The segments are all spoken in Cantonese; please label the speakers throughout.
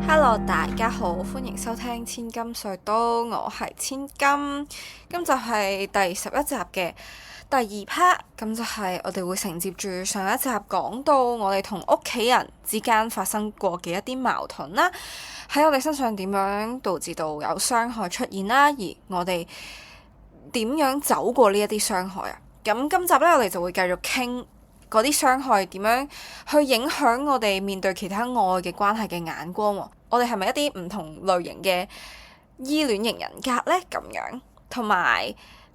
Speaker 1: Hello，大家好，歡迎收聽千金隧道，我係千金。今集係第11集嘅第2 part，咁就係我哋會承接住上一集講到我哋同屋企人之間發生過嘅一啲矛盾啦，喺我哋身上點樣導致到有傷害出現啦，而我哋點樣走過呢一啲傷害啊？咁今集呢，我哋就會繼續傾嗰啲傷害點樣去影響我哋面對其他愛嘅關係嘅眼光喎。我哋係咪一啲唔同類型嘅依戀型人格呢？咁樣，同埋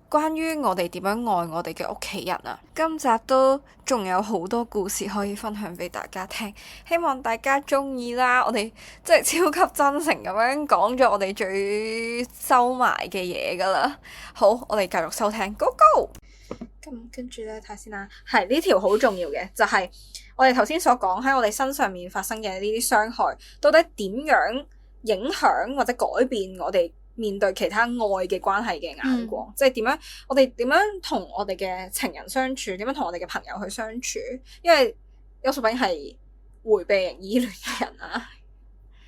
Speaker 1: 關於我哋點樣愛我哋嘅屋企人啊，今集都仲有好多故事可以分享俾大家聽，希望大家中意啦。我哋真係超級真誠咁樣講咗我哋最收埋嘅嘢噶啦。好，我哋繼續收聽 ，Go Go！咁跟住咧睇下先啦，係呢條好重要嘅，就係我哋頭先所講喺我哋身上面發生嘅呢啲傷害，到底點樣影響或者改變我哋面對其他愛嘅關係嘅眼光？即係點樣我哋點樣同我哋嘅情人相處，點樣同我哋嘅朋友去相處？因為邱淑萍係迴避型依戀嘅人啊，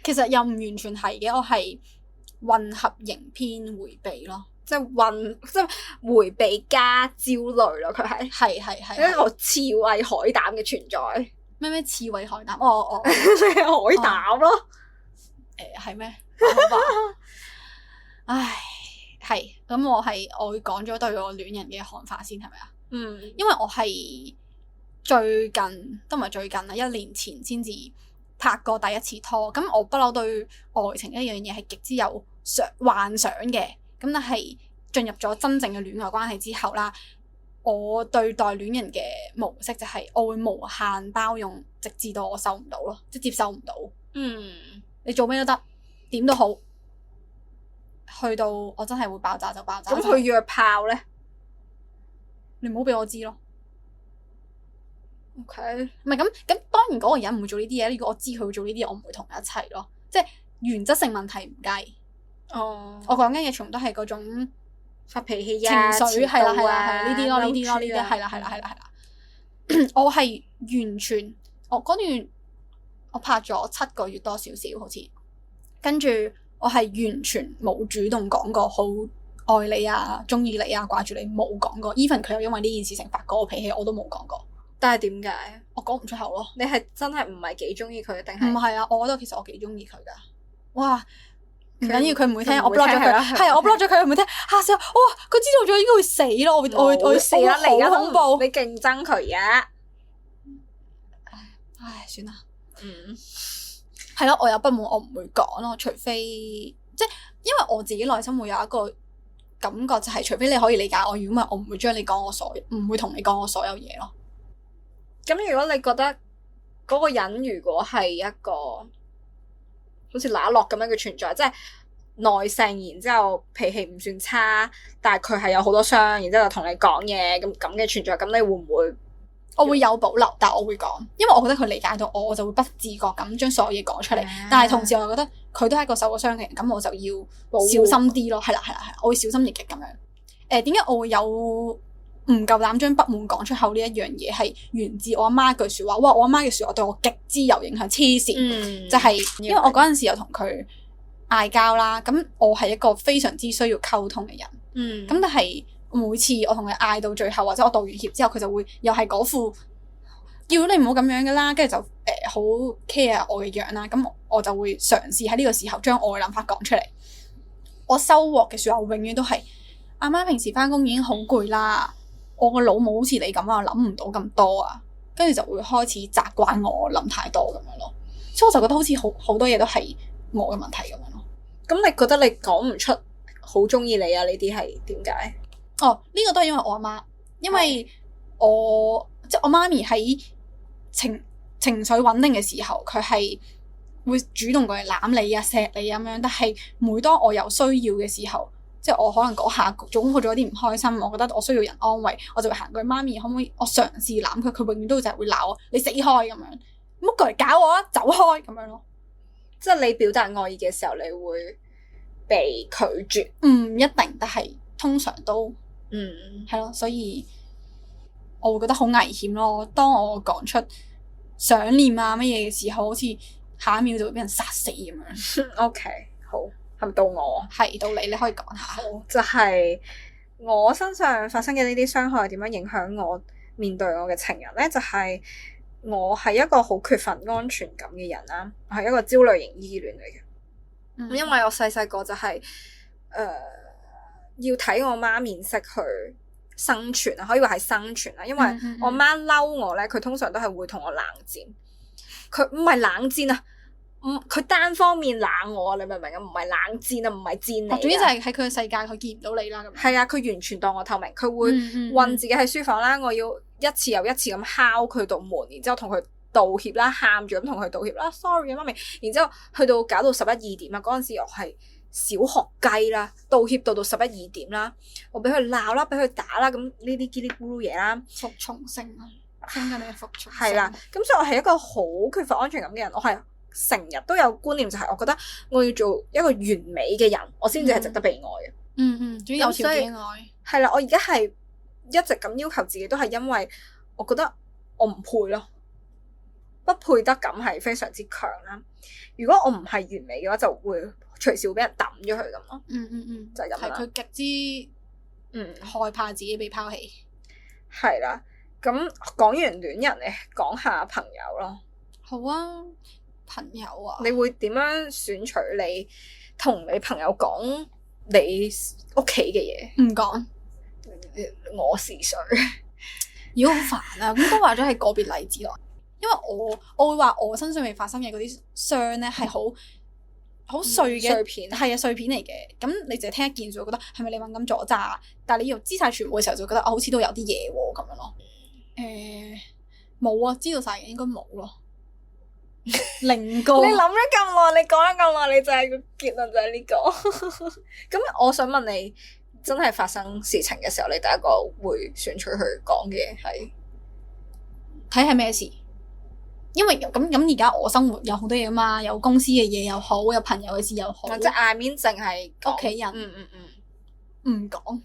Speaker 2: 其實又唔完全係嘅，我係混合型偏迴避咯。
Speaker 1: 即係迴避加焦慮咯，佢係一個刺蝟海膽嘅存在。
Speaker 2: 咩刺蝟海膽？哦，
Speaker 1: 海膽咯。
Speaker 2: 係咩？好吧。唉，係咁，我會講咗對我戀人嘅看法先，係咪啊？因為我係最近都唔係最近啦，1年前先至拍過第一次拖。咁我不嬲對愛情一樣嘢係極之有幻想嘅。咁但係進入咗真正嘅戀愛關係之後啦，我對待戀人嘅模式就係我會無限包容，直至到我受唔到咯，即係接受唔到。你做咩都得，點都好，去到我真係會爆炸就爆炸。
Speaker 1: 咁佢約炮咧，
Speaker 2: 你唔好俾我知咯。
Speaker 1: OK，
Speaker 2: 唔係咁，當然嗰個人唔會做呢啲嘢。如果我知佢會做呢啲嘢，我唔會同佢一齊咯。即係原則性問題唔計。我講緊嘅全部都係嗰種
Speaker 1: 發脾氣
Speaker 2: 情緒，係啦呢啲咯，係啦。我係完全，我嗰段我拍咗7個月多少少，好似跟住我係完全冇主動講過好愛你啊、中意你啊、掛住你，冇講過。even 佢又因為呢件事情發過我脾氣，我都冇講過。
Speaker 1: 但係點解？
Speaker 2: 我講唔出口咯。
Speaker 1: 你係真係唔係幾中意佢定係？唔
Speaker 2: 係啊，我覺得其實我幾中意佢噶。哇！唔緊要，佢唔會聽，我 block 咗佢。係我 block 咗佢，佢唔會聽。嚇死我！哇！佢知道咗應該會死咯，我會死啦！你而家恐怖，
Speaker 1: 你競爭佢啊！
Speaker 2: 唉，算啦。係咯，我有不滿，我唔會講咯，除非即係因為我自己內心會有一個感覺，就係除非你可以理解我，如果唔係，我唔會將你講唔會同你講我所有嘢咯。
Speaker 1: 咁如果你覺得嗰個人如果係一個好似拿落咁樣嘅存在，即係耐性，然之後脾氣唔算差，但係佢係有好多傷，然之後同你講嘢咁嘅存在，咁你會唔會？
Speaker 2: 我會有保留，但係我會講，因為我覺得佢理解到我就會不自覺咁將所有嘢講出嚟。但係同時我又覺得佢都係一個受過傷嘅人，咁我就要小心啲咯。係啦，我會小心翼翼咁樣。點解我會有唔夠膽將不滿講出口呢一樣嘢？係源自我阿媽一句説話。哇！我阿媽嘅説話對我極之有影響，黐線。就係因為我嗰陣時又同佢嗌交啦，咁我係一個非常之需要溝通嘅人。咁但係每次我同佢嗌到最後，或者我道完歉之後，佢就會又係嗰副叫你唔好咁樣噶啦，跟住就好 care 我嘅樣啦。咁我就會嘗試喺呢個時候將我嘅諗法講出嚟。我收穫嘅説話永遠都係阿媽平時返工已經好攰啦，我個腦冇好似你咁啊，諗唔到咁多啊，跟住就會開始責怪我諗太多咁樣咯。所以我就覺得好似好多嘢都係我嘅問題咁樣咯。
Speaker 1: 咁你覺得你講唔出好中意你啊？呢啲係點解？
Speaker 2: 呢個都係因為我阿媽，因為即係我媽咪喺情緒穩定嘅時候，佢係會主動過嚟攬你啊、錫你咁樣。但係每當我有需要嘅時候，即係我可能嗰下總會做咗啲唔開心，我覺得我需要人安慰，我就會行過去，媽咪可唔可以我嘗試攬佢？佢永遠都就係會鬧我，你死開咁樣，唔好過嚟搞我啊，走開咁樣咯。
Speaker 1: 即係你表達愛意嘅時候，你會被拒絕？
Speaker 2: 唔一定，但係通常都。係咯，所以我會覺得好危險咯。當我講出想念啊乜嘢嘅時候，好似下一秒就會俾人殺死咁樣。
Speaker 1: OK， 好，係咪到我？
Speaker 2: 係到你可以講下。
Speaker 1: 好，就係我身上發生嘅呢啲傷害點樣影響我面對我嘅情人咧？就係我係一個好缺乏安全感嘅人啦，我係一個焦慮型依戀嚟嘅。因為我細細個就係要睇我媽面色去生存啊，可以話係生存啦。因為我媽嬲我咧，佢通常都係會同我冷戰。佢唔係冷戰啊，佢單方面冷我，你明唔明啊？唔係冷戰啊，唔係戰你。
Speaker 2: 總之就係喺佢嘅世界，佢見唔到你啦。咁
Speaker 1: 係啊，佢完全當我透明，佢會困自己喺書房啦。我要一次又一次咁敲佢道門，然之後同佢道歉啦，喊住咁同佢道歉啦，sorry 啊媽咪。然之後去到搞到11、2點啦，嗰陣時我係小學雞啦，道歉到11、2點啦，我俾佢鬧啦，俾佢打啦，咁呢啲嘰哩咕嚕嘢啦，
Speaker 2: 服從性啊，聽緊你嘅服從性。
Speaker 1: 係啦，咁所以我係一個好缺乏安全感嘅人，我係成日都有觀念，就係我覺得我要做一個完美嘅人，我先至係值得被愛嘅。
Speaker 2: 主要有條件愛。
Speaker 1: 係啦，我而家係一直咁要求自己，都係因為我覺得我唔配咯，不配得感係非常之強啦。如果我唔係完美嘅話，就會隨時會俾人抌咗佢咁咯。就係咁啦。
Speaker 2: 係佢極之害怕自己被拋棄。
Speaker 1: 係啦，咁講完戀人咧，講下朋友咯。
Speaker 2: 好啊，朋友啊，
Speaker 1: 你會點樣選取你同你朋友講你屋企嘅嘢？
Speaker 2: 唔講，
Speaker 1: 我是誰？
Speaker 2: 如果好煩啊！咁都話咗係個別例子咯，因為我會話我身上未發生嘅嗰啲傷咧係好碎嘅
Speaker 1: 碎片，
Speaker 2: 係啊碎片嚟嘅。咁你淨係聽一件就會覺得係咪你敏感咗咋？但係你要知晒全部嘅時候就覺得好似都有啲嘢喎咁樣咯。冇啊，知道晒嘅應該冇咯。零個。
Speaker 1: 你諗咗咁耐，你講咗咁耐，你就係個結論就係呢個。咁我想問你，真係發生事情嘅時候，你第一個會選取去講嘅係
Speaker 2: 睇係咩事？因為咁而家我生活有好多嘢啊嘛，有公司嘅嘢又好，有朋友嘅事又好，
Speaker 1: 即係 I mean 淨係
Speaker 2: 屋企人。唔講。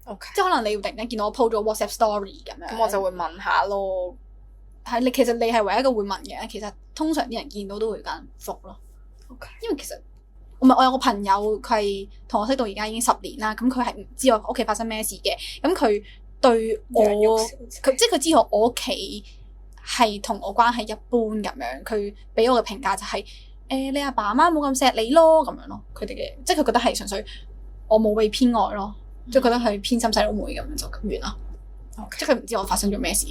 Speaker 1: OK，
Speaker 2: 即係可能你會突然間見到我 po 咗 WhatsApp story 咁樣，
Speaker 1: 咁我就會問下咯。
Speaker 2: 係你其實你係唯一一個會問嘅，其實通常啲人見到都會揀覆咯。
Speaker 1: OK，
Speaker 2: 因為其實我有個朋友，佢係同我識到而家已經10年啦，咁佢係唔知我屋企發生咩事嘅，咁佢對我佢即係佢知道我屋企係同我關係一般咁樣，佢俾我嘅評價就係你阿爸阿媽冇咁錫你咯咁樣咯，佢哋嘅即係佢覺得係純粹我冇被偏愛咯，即係覺得係偏心細佬妹咁樣就完啦。
Speaker 1: Okay.
Speaker 2: 即係佢唔知我發生咗咩事。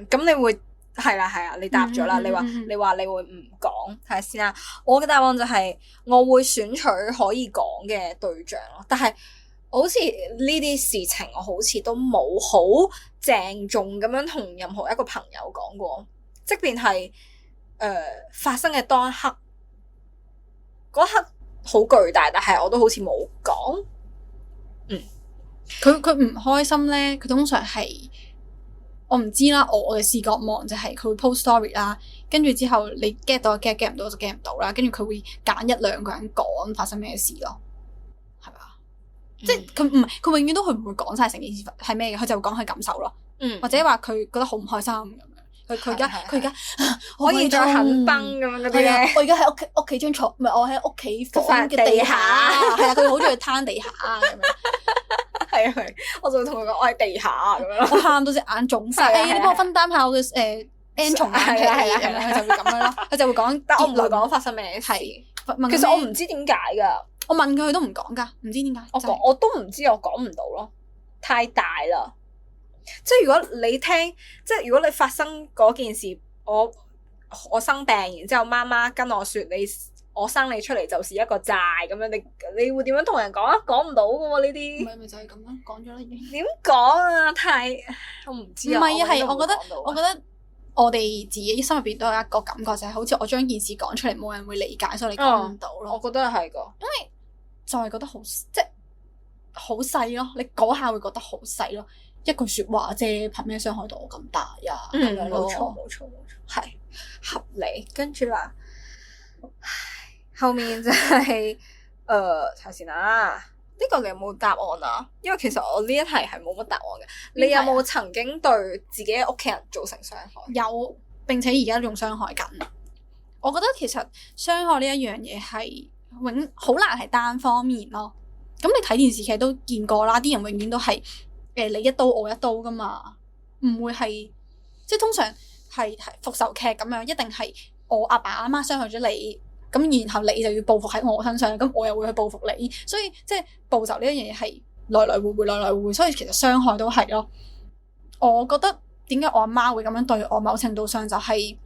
Speaker 1: 咁你會係啦，你答咗啦。你話你會唔講睇下先啦。我嘅答案就係我會選取可以講嘅對象咯。但係好似呢啲事情，我好似都冇好鄭重咁樣同任何一個朋友講過。即便係發生嘅當一刻，嗰刻好巨大，但係我都好似冇講。
Speaker 2: 佢唔開心咧，佢通常係我唔知啦。我嘅視覺望就係佢會 post story 啦，跟住之後你 get 到就 get 唔到就 get 唔到啦。跟住佢會揀1、2個人講發生咩事咯，係咪啊？即係佢永遠都唔會講晒成件事係咩嘅，佢就會講佢感受咯。或者話佢覺得好唔開心咁樣。佢而家
Speaker 1: 可以再肯崩咁樣嗰啲咧。
Speaker 2: 我而家喺屋企張床，唔係我喺屋企房嘅地下，係啊，佢好中意攤地下咁樣。
Speaker 1: 係啊，我就會同佢講我喺地下咁樣。
Speaker 2: 我喊到隻眼腫晒，你幫我分擔下我嘅N 重眼皮咁樣，佢就會咁樣咯。佢就會講，
Speaker 1: 但我唔會講發生咩事。其實我唔知點解噶。
Speaker 2: 我問佢都唔講噶，唔知點解。
Speaker 1: 我都唔知，我講唔到咯，太大啦。即係如果你聽，即係如果你發生嗰件事，我生病，然之後媽媽跟我說我生你出嚟就是一個債咁樣，你會點樣同人講啊？講唔到噶喎呢啲。
Speaker 2: 咪就係咁咯，講咗啦已經。
Speaker 1: 點講啊？我唔知啊。
Speaker 2: 唔係啊，係我覺得我哋自己心入邊都有一個感覺，就係好似我將件事講出嚟，冇人會理解，所以你講唔到咯。
Speaker 1: 我覺得係噶，
Speaker 2: 因為就係覺得即係好細咯，你嗰下會覺得好細咯。一句說話啫，憑咩傷害到我咁大呀？
Speaker 1: 冇錯，係合理。跟住啦，後面就係睇先啦。呢個你有冇答案啊？因為其實我呢一題係冇乜答案嘅。你有冇曾經對自己嘅屋企人造成傷害？
Speaker 2: 有，並且而家仲傷害緊。我覺得其實傷害呢一樣嘢係好難係單方面咯。咁你睇電視劇都見過啦，啲人永遠都係你一刀我一刀噶嘛，唔會係即係通常係復仇劇咁樣，一定係我阿爸阿媽傷害咗你，咁然後你就要報復喺我身上，咁我又會去報復你，所以即係報仇呢一樣嘢係來來回回來來回回，所以其實傷害都係咯。我覺得點解我阿媽會咁樣對我，某程度上就係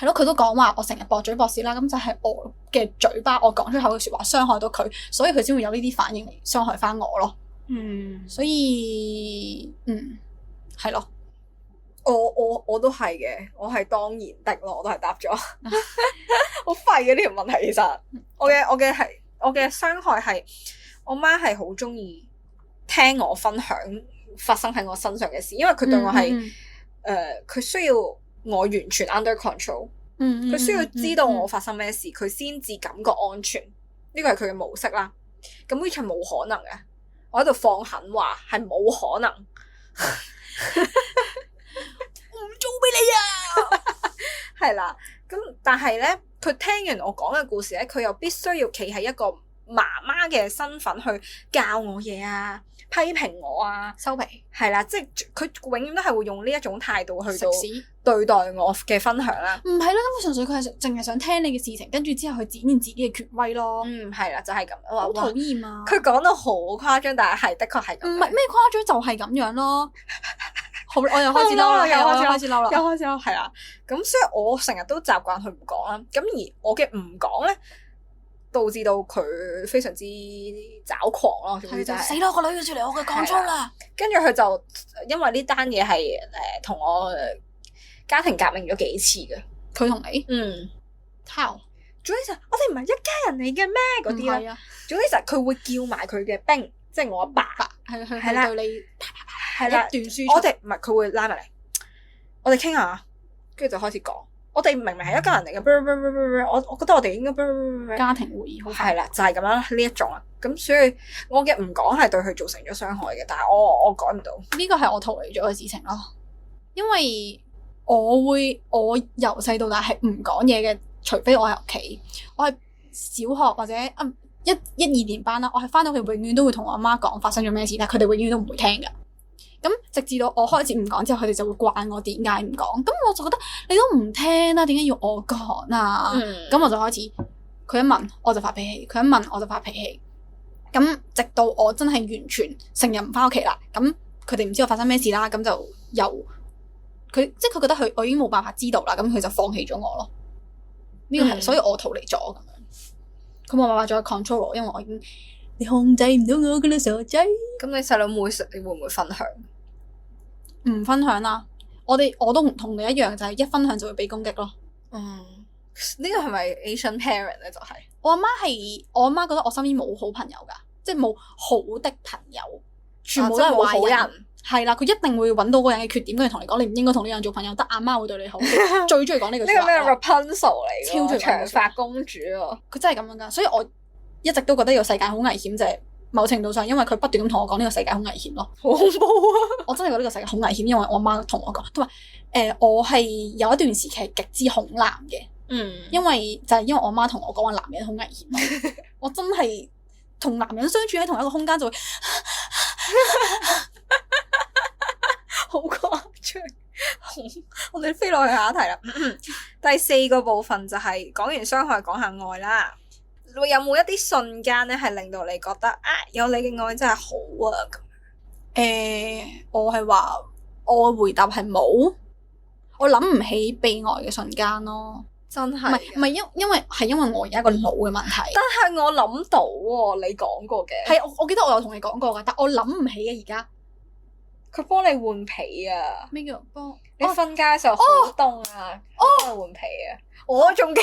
Speaker 2: 咯，佢都講話我成日駁嘴駁舌啦，咁就係我嘅嘴巴，我講出口嘅説話傷害到佢，所以佢先會有呢啲反應嚟傷害翻我咯。所以係咯，
Speaker 1: 我都係嘅，我係當然的咯，我都係答咗，好廢嘅呢條問題。其實我嘅傷害係我媽係好中意聽我分享發生喺我身上嘅事，因為佢對我係佢需要我完全 under control，佢需要知道我發生咩事，佢先至感覺安全。呢個係佢嘅模式啦。咁呢場冇可能嘅，我喺度放狠話係冇可能，我唔做俾你啊！係啦，咁但係咧，佢聽完我講嘅故事咧，佢又必須要企喺一個媽媽嘅身份去教我嘢啊，批評我啊，
Speaker 2: 收皮。
Speaker 1: 係啦，即係佢永遠都係會用呢一種態度去到對待我嘅分享啦。
Speaker 2: 唔係啦，咁純粹佢係淨係想聽你嘅事情，跟住之後去展現自己嘅權威咯。
Speaker 1: 係啦，就係咁。我話
Speaker 2: 好討厭啊！
Speaker 1: 佢講到好誇張，但係的確係咁。
Speaker 2: 唔係咩誇張，就係咁樣咯。好，我又開始嬲啦，又開始嬲啦，
Speaker 1: 係啦。咁所以我成日都習慣佢唔講啦。咁而我嘅唔講咧，導致到佢非常之抓狂咯。
Speaker 2: 係就死咯，個女要出嚟，我嘅講粗啦。
Speaker 1: 跟住佢就因為呢單嘢係同我家庭革命咗幾次嘅。
Speaker 2: 佢同你
Speaker 1: how？總之就我哋唔係一家人嚟嘅咩？嗰啲啦。總之就佢會叫埋佢嘅兵，即係我阿爸，係啦，對你係啦，一段輸出。我哋唔係佢會拉埋嚟，我哋傾下，跟住就開始講。我哋明明係一家人嚟嘅，我覺得我哋應該
Speaker 2: 家庭會議好
Speaker 1: 係啦，就係咁樣呢一種啦。咁所以我嘅唔講係對佢造成咗傷害嘅，但係我改唔到。呢個係我逃離咗嘅事情咯，
Speaker 2: 因為我由細到大係唔講嘢嘅，除非我喺屋企。我係小學或者一二年班啦，我係翻到去永遠都會同我阿媽講發生咗咩事，但係佢哋永遠都唔會聽㗎。咁直至到我開始唔講之後，佢哋就會怪我點解唔講。咁我就覺得你都唔聽啦，點解要我講啊？咁我就開始，佢一問我就發脾氣，佢一問我就發脾氣。咁直到我真係完全成日唔翻屋企啦，咁佢哋唔知我發生咩事啦，咁就由佢即係佢覺得我已經冇辦法知道啦，咁佢就放棄咗我咯。呢個係所以我逃離咗咁樣。佢冇辦法再 control 我，因為我已經你控制唔到我噶啦，傻仔。
Speaker 1: 咁你細佬妹你會唔會分享？
Speaker 2: 唔分享啦，我都唔同你一樣，就係一分享就會被攻擊咯。
Speaker 1: 呢個係咪 Asian parent 咧？就係
Speaker 2: 我阿媽覺得我身邊冇好朋友噶，即係冇好的朋友，全部都係壞人。係啦，佢一定會揾到嗰個人嘅缺點，跟住同你講，你唔應該同呢個人做朋友，得阿媽會對你好。最中意講呢句說話。呢個咩 Rapunzel 嚟？超中意長髮公主啊！佢真係咁樣噶，所以我一直都覺得呢個世界好危險，就係某程度上，因為佢不斷咁同我講呢個世界好危險咯。好恐怖啊！我真係覺得呢個世界好危險，因為我媽同我講，同埋我係有一段時期係極之恐男嘅。因為我媽同我講話男人好危險咯。我真係同男人相處喺同一個空間就會好誇張。我哋飛落去下一題啦。第四個部分就係講完傷害，講下愛啦。會有冇一啲瞬間咧，係令到你覺得有你嘅愛真係好啊？我係話我回答係冇，我諗唔起被愛嘅瞬間咯。真係唔係因為我而家個腦嘅問題。但係我諗到喎，你講過嘅係我記得我有同你講過噶，但我諗唔起啊而家。
Speaker 1: 佢幫你換被啊？咩叫幫？你瞓覺嘅時候好凍啊，幫你換被啊！我仲記，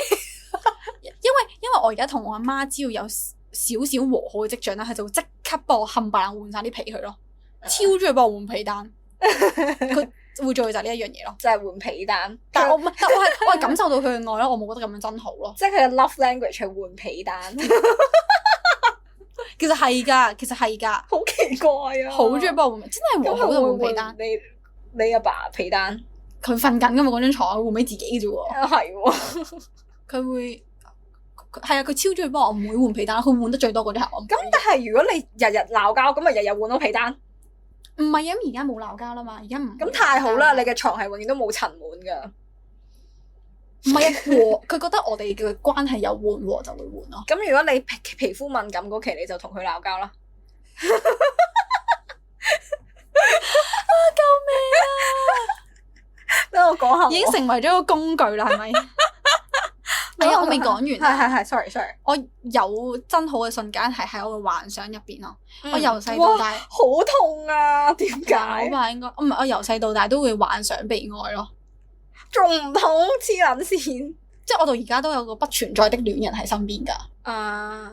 Speaker 2: 因為我而家同我阿媽只要有少少和好嘅跡象啦，佢就會即刻幫我冚唪唥換晒啲被佢咯，超中意幫我換被單。佢會做嘅就係呢一樣嘢咯，就係換被單。但我係感受到佢嘅愛咯，我冇覺得咁樣真好咯。即係佢嘅 love language 係換被單。其實係㗎，好奇怪啊！好中意幫我換被，真係和好就換被單。你阿爸被單，佢瞓緊㗎嘛嗰張牀，換俾自己嘅啫喎。係喎，佢會係啊，佢超中意幫我妹換被單，佢換得最多嗰啲係我妹。
Speaker 1: 咁但係如果你日日鬧交，咁咪日日換到被單？
Speaker 2: 唔係啊，而家冇鬧交啦嘛，而家唔
Speaker 1: 咁太好啦！你嘅床係永遠都冇塵蟎噶。
Speaker 2: 唔係啊，和佢覺得我哋嘅關係有緩和就會換咯。
Speaker 1: 咁如果你皮膚敏感嗰期，你就同佢鬧交啦。
Speaker 2: 救命啊！
Speaker 1: 等我講下，
Speaker 2: 已經成為咗個工具啦，係咪？我未講完。
Speaker 1: 係，sorry。
Speaker 2: 我有真好嘅瞬間係喺我嘅幻想入邊咯。
Speaker 1: 嗯
Speaker 2: 我由細到大
Speaker 1: 好痛啊！點
Speaker 2: 我
Speaker 1: 解？
Speaker 2: 吧應該，唔係我由細到大都會幻想被愛咯。
Speaker 1: 仲唔痛？黐撚線！
Speaker 2: 即係我到而家都有個不存在的戀人喺身邊㗎。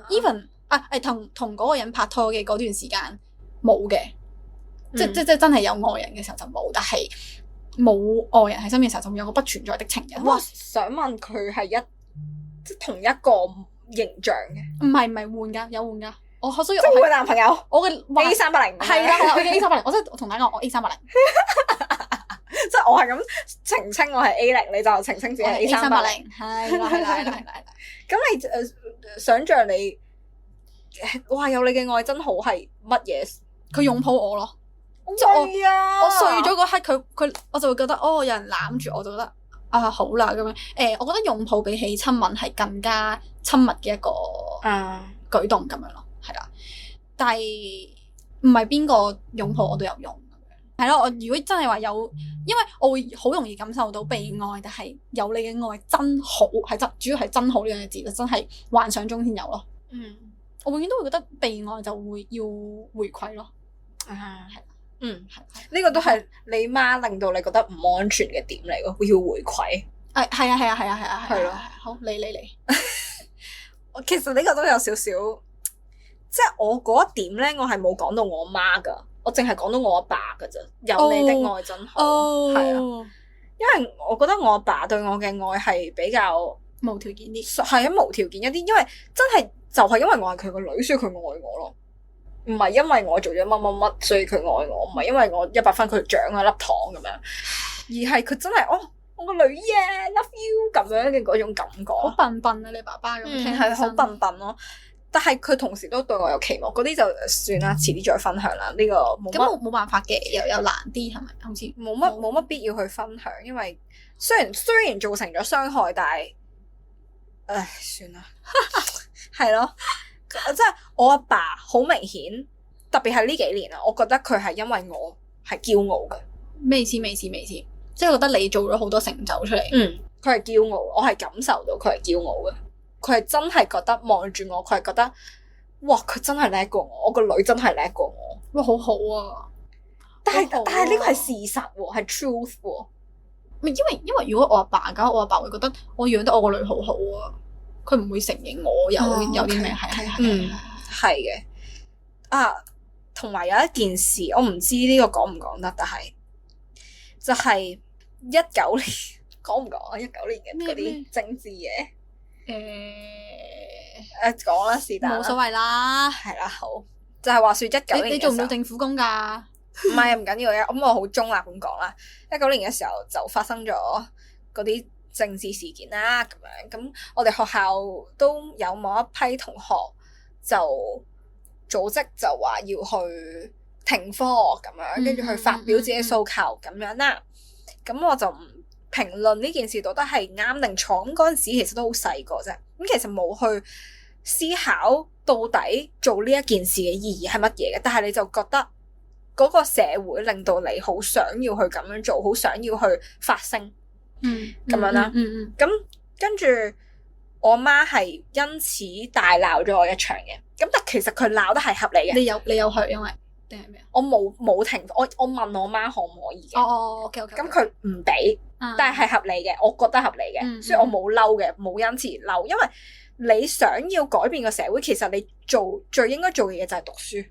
Speaker 2: Even 同嗰個人拍拖嘅嗰段時間冇嘅，即真係有愛人嘅時候就冇，但係冇愛人喺身邊嘅時候就會有個不存在的情人。
Speaker 1: 哇！想問佢係即係同一個形象嘅？
Speaker 2: 唔係換㗎，有換㗎。所以
Speaker 1: 即係我嘅男朋友，
Speaker 2: 我嘅
Speaker 1: A380
Speaker 2: 係啦，我嘅 A380，我真係同大家講我 A380，
Speaker 1: 即係我係咁澄清我係 A0，你就澄清自己係 A380。
Speaker 2: 係啦。
Speaker 1: 咁你想像你，哇！有你嘅愛真好係乜嘢？
Speaker 2: 佢擁抱我咯，
Speaker 1: 即係我
Speaker 2: 睡咗嗰刻，佢我就會覺得有人攬住我，就覺得好啦咁樣。我覺得擁抱比起親吻係更加親密嘅一個舉動咁樣咯，係啦。但係唔係邊個擁抱我都有用咁樣，係咯。我如果真係話有，因為我會好容易感受到被愛，但係有你嘅愛真好，主要係真好呢兩個字，就真係幻想中先有咯。我永遠都會覺得被愛就會要回饋咯。
Speaker 1: 呢個都係你媽令到你覺得唔安全嘅點嚟咯，要回饋。
Speaker 2: 係啊，
Speaker 1: 係咯。
Speaker 2: 好，你。
Speaker 1: 其實呢個都有少少，即係我嗰一點咧，我係冇講到我媽噶，我淨係講到我阿爸噶咋。有你的愛真好，係啊。因為我覺得我阿爸對我嘅愛係比較
Speaker 2: 無條件啲，
Speaker 1: 係無條件一啲，因為真係就係因為我係佢個女，所以佢愛我咯。唔係因為我做咗乜乜乜，所以佢愛我；唔係因為我100分佢獎啊粒糖咁樣，而係佢真係我個女耶 love you 咁樣嘅嗰種感覺。
Speaker 2: 好笨笨啊！你爸爸咁聽
Speaker 1: 係好笨笨咯。但係佢同時都對我有期望，嗰啲就算啦，遲啲再分享啦。呢個
Speaker 2: 冇辦法嘅，又難啲係咪？好似
Speaker 1: 冇乜必要去分享，因為雖然造成咗傷害，但係算啦，係咯。即係我阿爸好明顯，特別係呢幾年啊，我覺得佢係因為我係驕傲嘅。
Speaker 2: 咩意思？即係覺得你做咗好多成就出嚟。
Speaker 1: 佢係驕傲，我係感受到佢係驕傲嘅。佢係真係覺得望住我，佢係覺得哇，佢真係叻過我，我個女真係叻過我。
Speaker 2: 哇，好好啊！
Speaker 1: 但係呢個係事實喎，係 truth 喎。
Speaker 2: 因為如果我阿爸嘅，我阿爸會覺得我養得我個女好好啊。佢唔會承認我有啲咩係
Speaker 1: 嘅同埋有一件事，我唔知呢個講唔講得，但係就係19年講唔講啊？19年嘅嗰啲政治嘢講啦，是但
Speaker 2: 冇所謂啦，
Speaker 1: 係啦，好就係話說19年
Speaker 2: 你做唔到政府工㗎？
Speaker 1: 唔係唔緊要嘅，咁我好中立咁講啦。19年嘅時候就發生咗嗰啲政治事件啦，咁我哋學校都有某一批同學就組織就話要去停課咁樣，跟住去發表自己訴求咁樣啦。咁我就唔評論呢件事到底係啱定錯。咁嗰陣時其實都好細個啫，咁其實冇去思考到底做呢一件事嘅意義係乜嘢嘅。但係你就覺得嗰個社會令到你好想要去咁樣做，好想要去發聲。咁樣啦，咁跟住我媽係因此大鬧咗我一場嘅，咁但其實佢鬧得係合理嘅。
Speaker 2: 你有去因為定係咩？
Speaker 1: 我冇停，我問我媽可唔可以嘅。
Speaker 2: OK。
Speaker 1: 咁佢唔俾，但係合理嘅，我覺得合理嘅，所以我冇嬲嘅，冇因此嬲。因為你想要改變個社會，其實你最應該做嘅嘢就係讀書。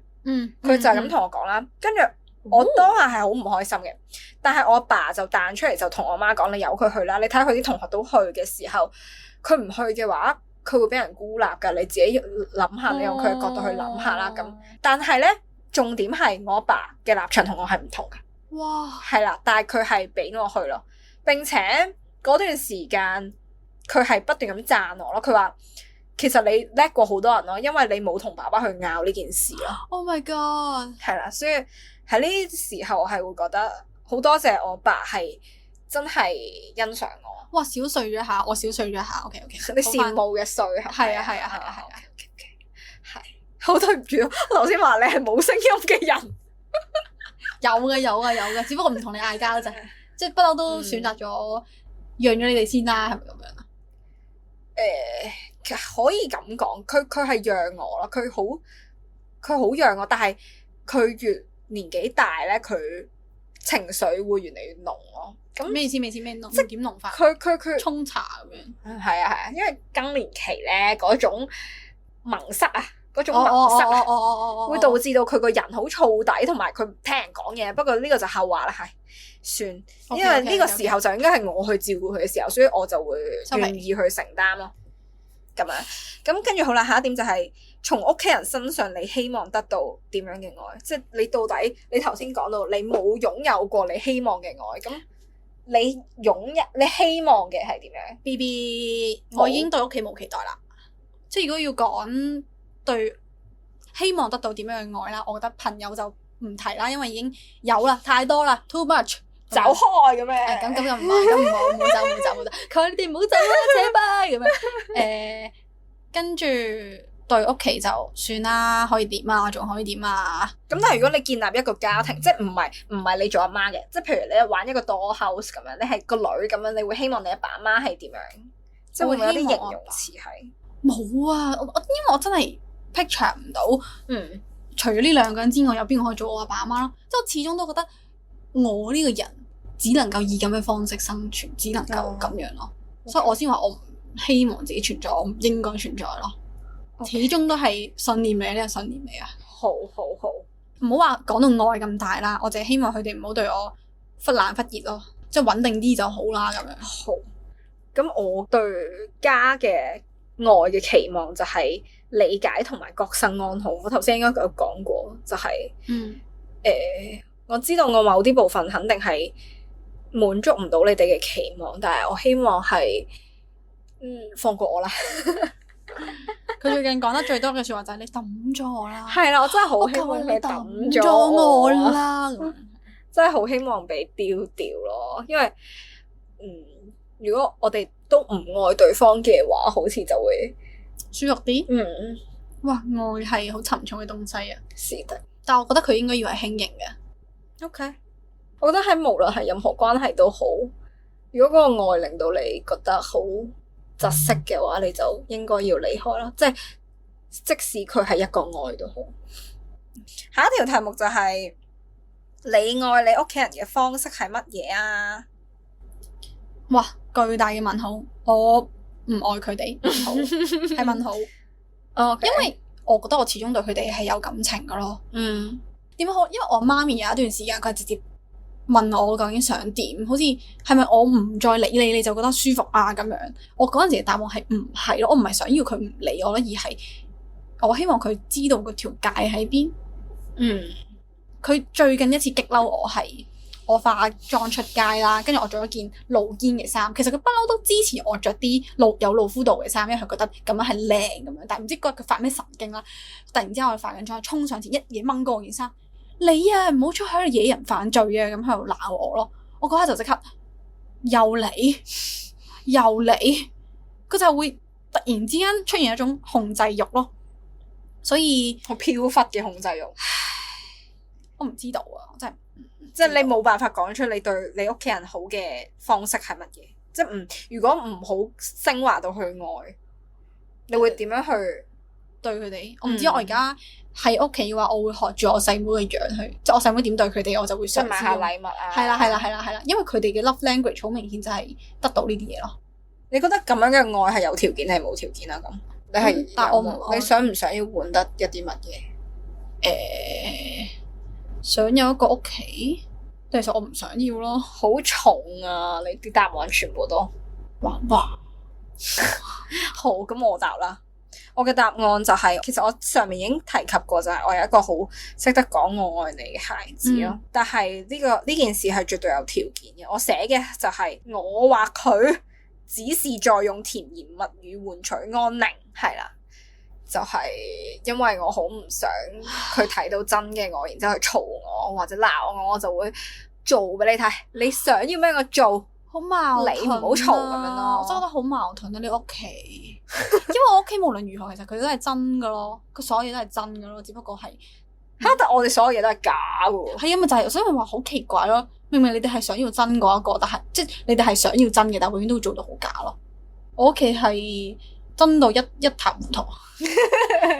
Speaker 1: 佢就係咁同我講啦，跟住。我當下係好唔開心嘅，但係我阿爸就彈出嚟就同我媽講：你由佢去啦，你睇下佢啲同學都去嘅時候，佢唔去嘅話，佢會俾人孤立㗎。你自己諗下，你用佢嘅角度去諗下啦。咁，但係咧，重點係我阿爸嘅立場同我係唔同嘅。
Speaker 2: 哇，
Speaker 1: 係啦，但係佢係俾我去咯。並且嗰段時間，佢係不斷咁讚我咯。佢話其實你叻過好多人咯，因為你冇同爸爸去拗呢件事咯。
Speaker 2: Oh my god！
Speaker 1: 係啦，所以喺呢啲時候我係會覺得好多謝我爸係真係欣賞我。
Speaker 2: 哇！小睡咗下，我小睡咗下。OK，
Speaker 1: 你羨慕嘅睡
Speaker 2: 係啊係啊係啊係啊，
Speaker 1: 係好對唔住，我頭先話你係冇聲音嘅人。
Speaker 2: 有嘅，只不過唔同你嗌交啫，即係不嬲都選擇咗讓咗你哋先啦，係咪咁樣啊？
Speaker 1: 可以咁講，佢係讓我咯，佢好讓我，但係佢越年紀大咧，佢情緒會越嚟越濃咯。咁
Speaker 2: 咩意思？咩濃？即係點濃法？
Speaker 1: 佢
Speaker 2: 沖茶咁樣。
Speaker 1: 係啊，因為更年期咧嗰種萌塞啊，嗰種萌塞啊，會導致到佢個人好燥底，同埋佢唔聽人講嘢。不過呢個就後話啦，係算，因為呢個時候就應該係我去照顧佢嘅時候，所以我就會願意去承擔咯。咁樣，咁跟住好啦，下一點就係從屋企人身上你希望得到點樣嘅愛？即係你到底你頭先講到你冇擁有過你希望嘅愛，咁你希望嘅係點樣
Speaker 2: ？BB，我已經對屋企冇期待啦。即係如果要講對希望得到點樣嘅愛啦，我覺得朋友就唔提啦，因為已經有啦，太多啦 ，too much，
Speaker 1: 走開咁樣。
Speaker 2: 咁就唔係，咁唔好走。佢話你哋唔好走啦，扯吧咁樣。跟住對屋企就算啦，可以點啊？仲可以點啊？
Speaker 1: 咁但係如果你建立一個家庭，即係唔係你做阿媽嘅，即係譬如你玩一個 doll house 咁樣，你係個女咁樣，你會希望你阿爸阿媽係點樣？即係會唔會有啲形容詞係？
Speaker 2: 冇啊！因為我真係 picture 唔到，除咗呢兩個人之外，有邊個可以做我阿爸阿媽咯？即係我始終都覺得我呢個人只能夠以咁嘅方式生存，只能夠咁樣咯。所以我先話我唔希望自己存在，我唔應該存在咯。始終都係信念嚟，呢個信念嚟啊！
Speaker 1: 好，
Speaker 2: 唔好話講到愛咁大啦，我淨係希望佢哋唔好對我忽冷忽熱咯，即係穩定啲就好啦咁樣。
Speaker 1: 好，咁我對家嘅愛嘅期望就係理解同埋各生安好。我頭先應該有講過，就係我知道我某啲部分肯定係滿足唔到你哋嘅期望，但係我希望係放過我啦。
Speaker 2: 佢最近講得最多嘅說話就係你抌咗我啦。
Speaker 1: 係啦，我真係好希望你抌咗
Speaker 2: 我啦。
Speaker 1: 真係好希望俾丟掉咯，因為如果我哋都唔愛對方嘅話，好似就會
Speaker 2: 舒服啲。哇，愛係好沉重嘅東西啊。
Speaker 1: 是的，
Speaker 2: 但係我覺得佢應該要係輕盈嘅。
Speaker 1: OK，我覺得喺無論係任何關係都好，如果嗰個愛令到你覺得好窒息嘅話，你就應該要離開啦。即使佢係一個愛都好。下一條題目就係你愛你屋企人嘅方式係乜嘢啊？
Speaker 2: 哇，巨大嘅問號！我唔愛佢哋，問號係問號。
Speaker 1: Okay.
Speaker 2: 因為我覺得我始終對佢哋係有感情噶咯。點好？因為我媽咪有一段時間佢係直接問我究竟想點，好似係咪我唔再理你就覺得舒服啊咁樣。我嗰陣時嘅答案係唔係咯，我唔係想要佢唔理我咯，而係我希望佢知道嗰條界喺邊。佢最近一次激嬲我係我化妝出街啦，跟住我着咗件露肩嘅衫。其實佢不嬲都支持我着啲有露膚度嘅衫，因為佢覺得咁樣係靚咁樣。但係唔知嗰日佢發咩神經啦，突然之間我化緊妝，衝上前一嘢掹過我件衫。你啊，唔好出去喺度惹人犯罪啊！咁喺度鬧我咯。我嗰刻就即刻又嚟，佢就會突然之間出現一種控制欲咯。所以
Speaker 1: 好飄忽嘅控制欲。
Speaker 2: 我唔知道啊，我真係
Speaker 1: 即係你冇辦法講出你對你屋企人好嘅方式係乜嘢？即係如果唔好升華到去愛，你會點樣去
Speaker 2: 對佢哋？我唔知我而家喺屋企嘅話，我會學住我細妹嘅樣去，即係我細妹點對佢哋，我就會想
Speaker 1: 買下禮物啊。
Speaker 2: 係啦，因為佢哋嘅 love language 好明顯就係得到呢啲嘢咯。
Speaker 1: 你覺得咁樣嘅愛係有條件定係冇條件啊？咁你係
Speaker 2: 但我唔
Speaker 1: 你想唔想要換得一啲乜嘢？
Speaker 2: 想有一個屋企，其實我唔想要咯。
Speaker 1: 好重啊！你啲答案全部都
Speaker 2: 哇
Speaker 1: 好，咁我答啦。我嘅答案就係，其實我上面已經提及過，就係我有一個好識得講我愛你嘅孩子咯。但係呢件事係絕對有條件嘅。我寫嘅就係我話佢只是在用甜言蜜語換取安寧，係啦，就係因為我好唔想佢睇到真嘅我，然之後去嘈我或者鬧我，我就會做俾你睇，你想要咩我做。
Speaker 2: 好矛盾，
Speaker 1: 你唔好嘈咁樣咯，
Speaker 2: 我真係覺得好矛盾啊！你屋企，因為我屋企無論如何，其實佢都係真噶咯，佢所有嘢都係真噶咯，只不過係
Speaker 1: 但我哋所有嘢都係假噶。
Speaker 2: 係啊，咪就係，所以咪話好奇怪咯。明明你哋係想要真嗰一個，但係即係你哋係想要真嘅，但係永遠都會做到好假咯。我屋企係真到一塌糊塗，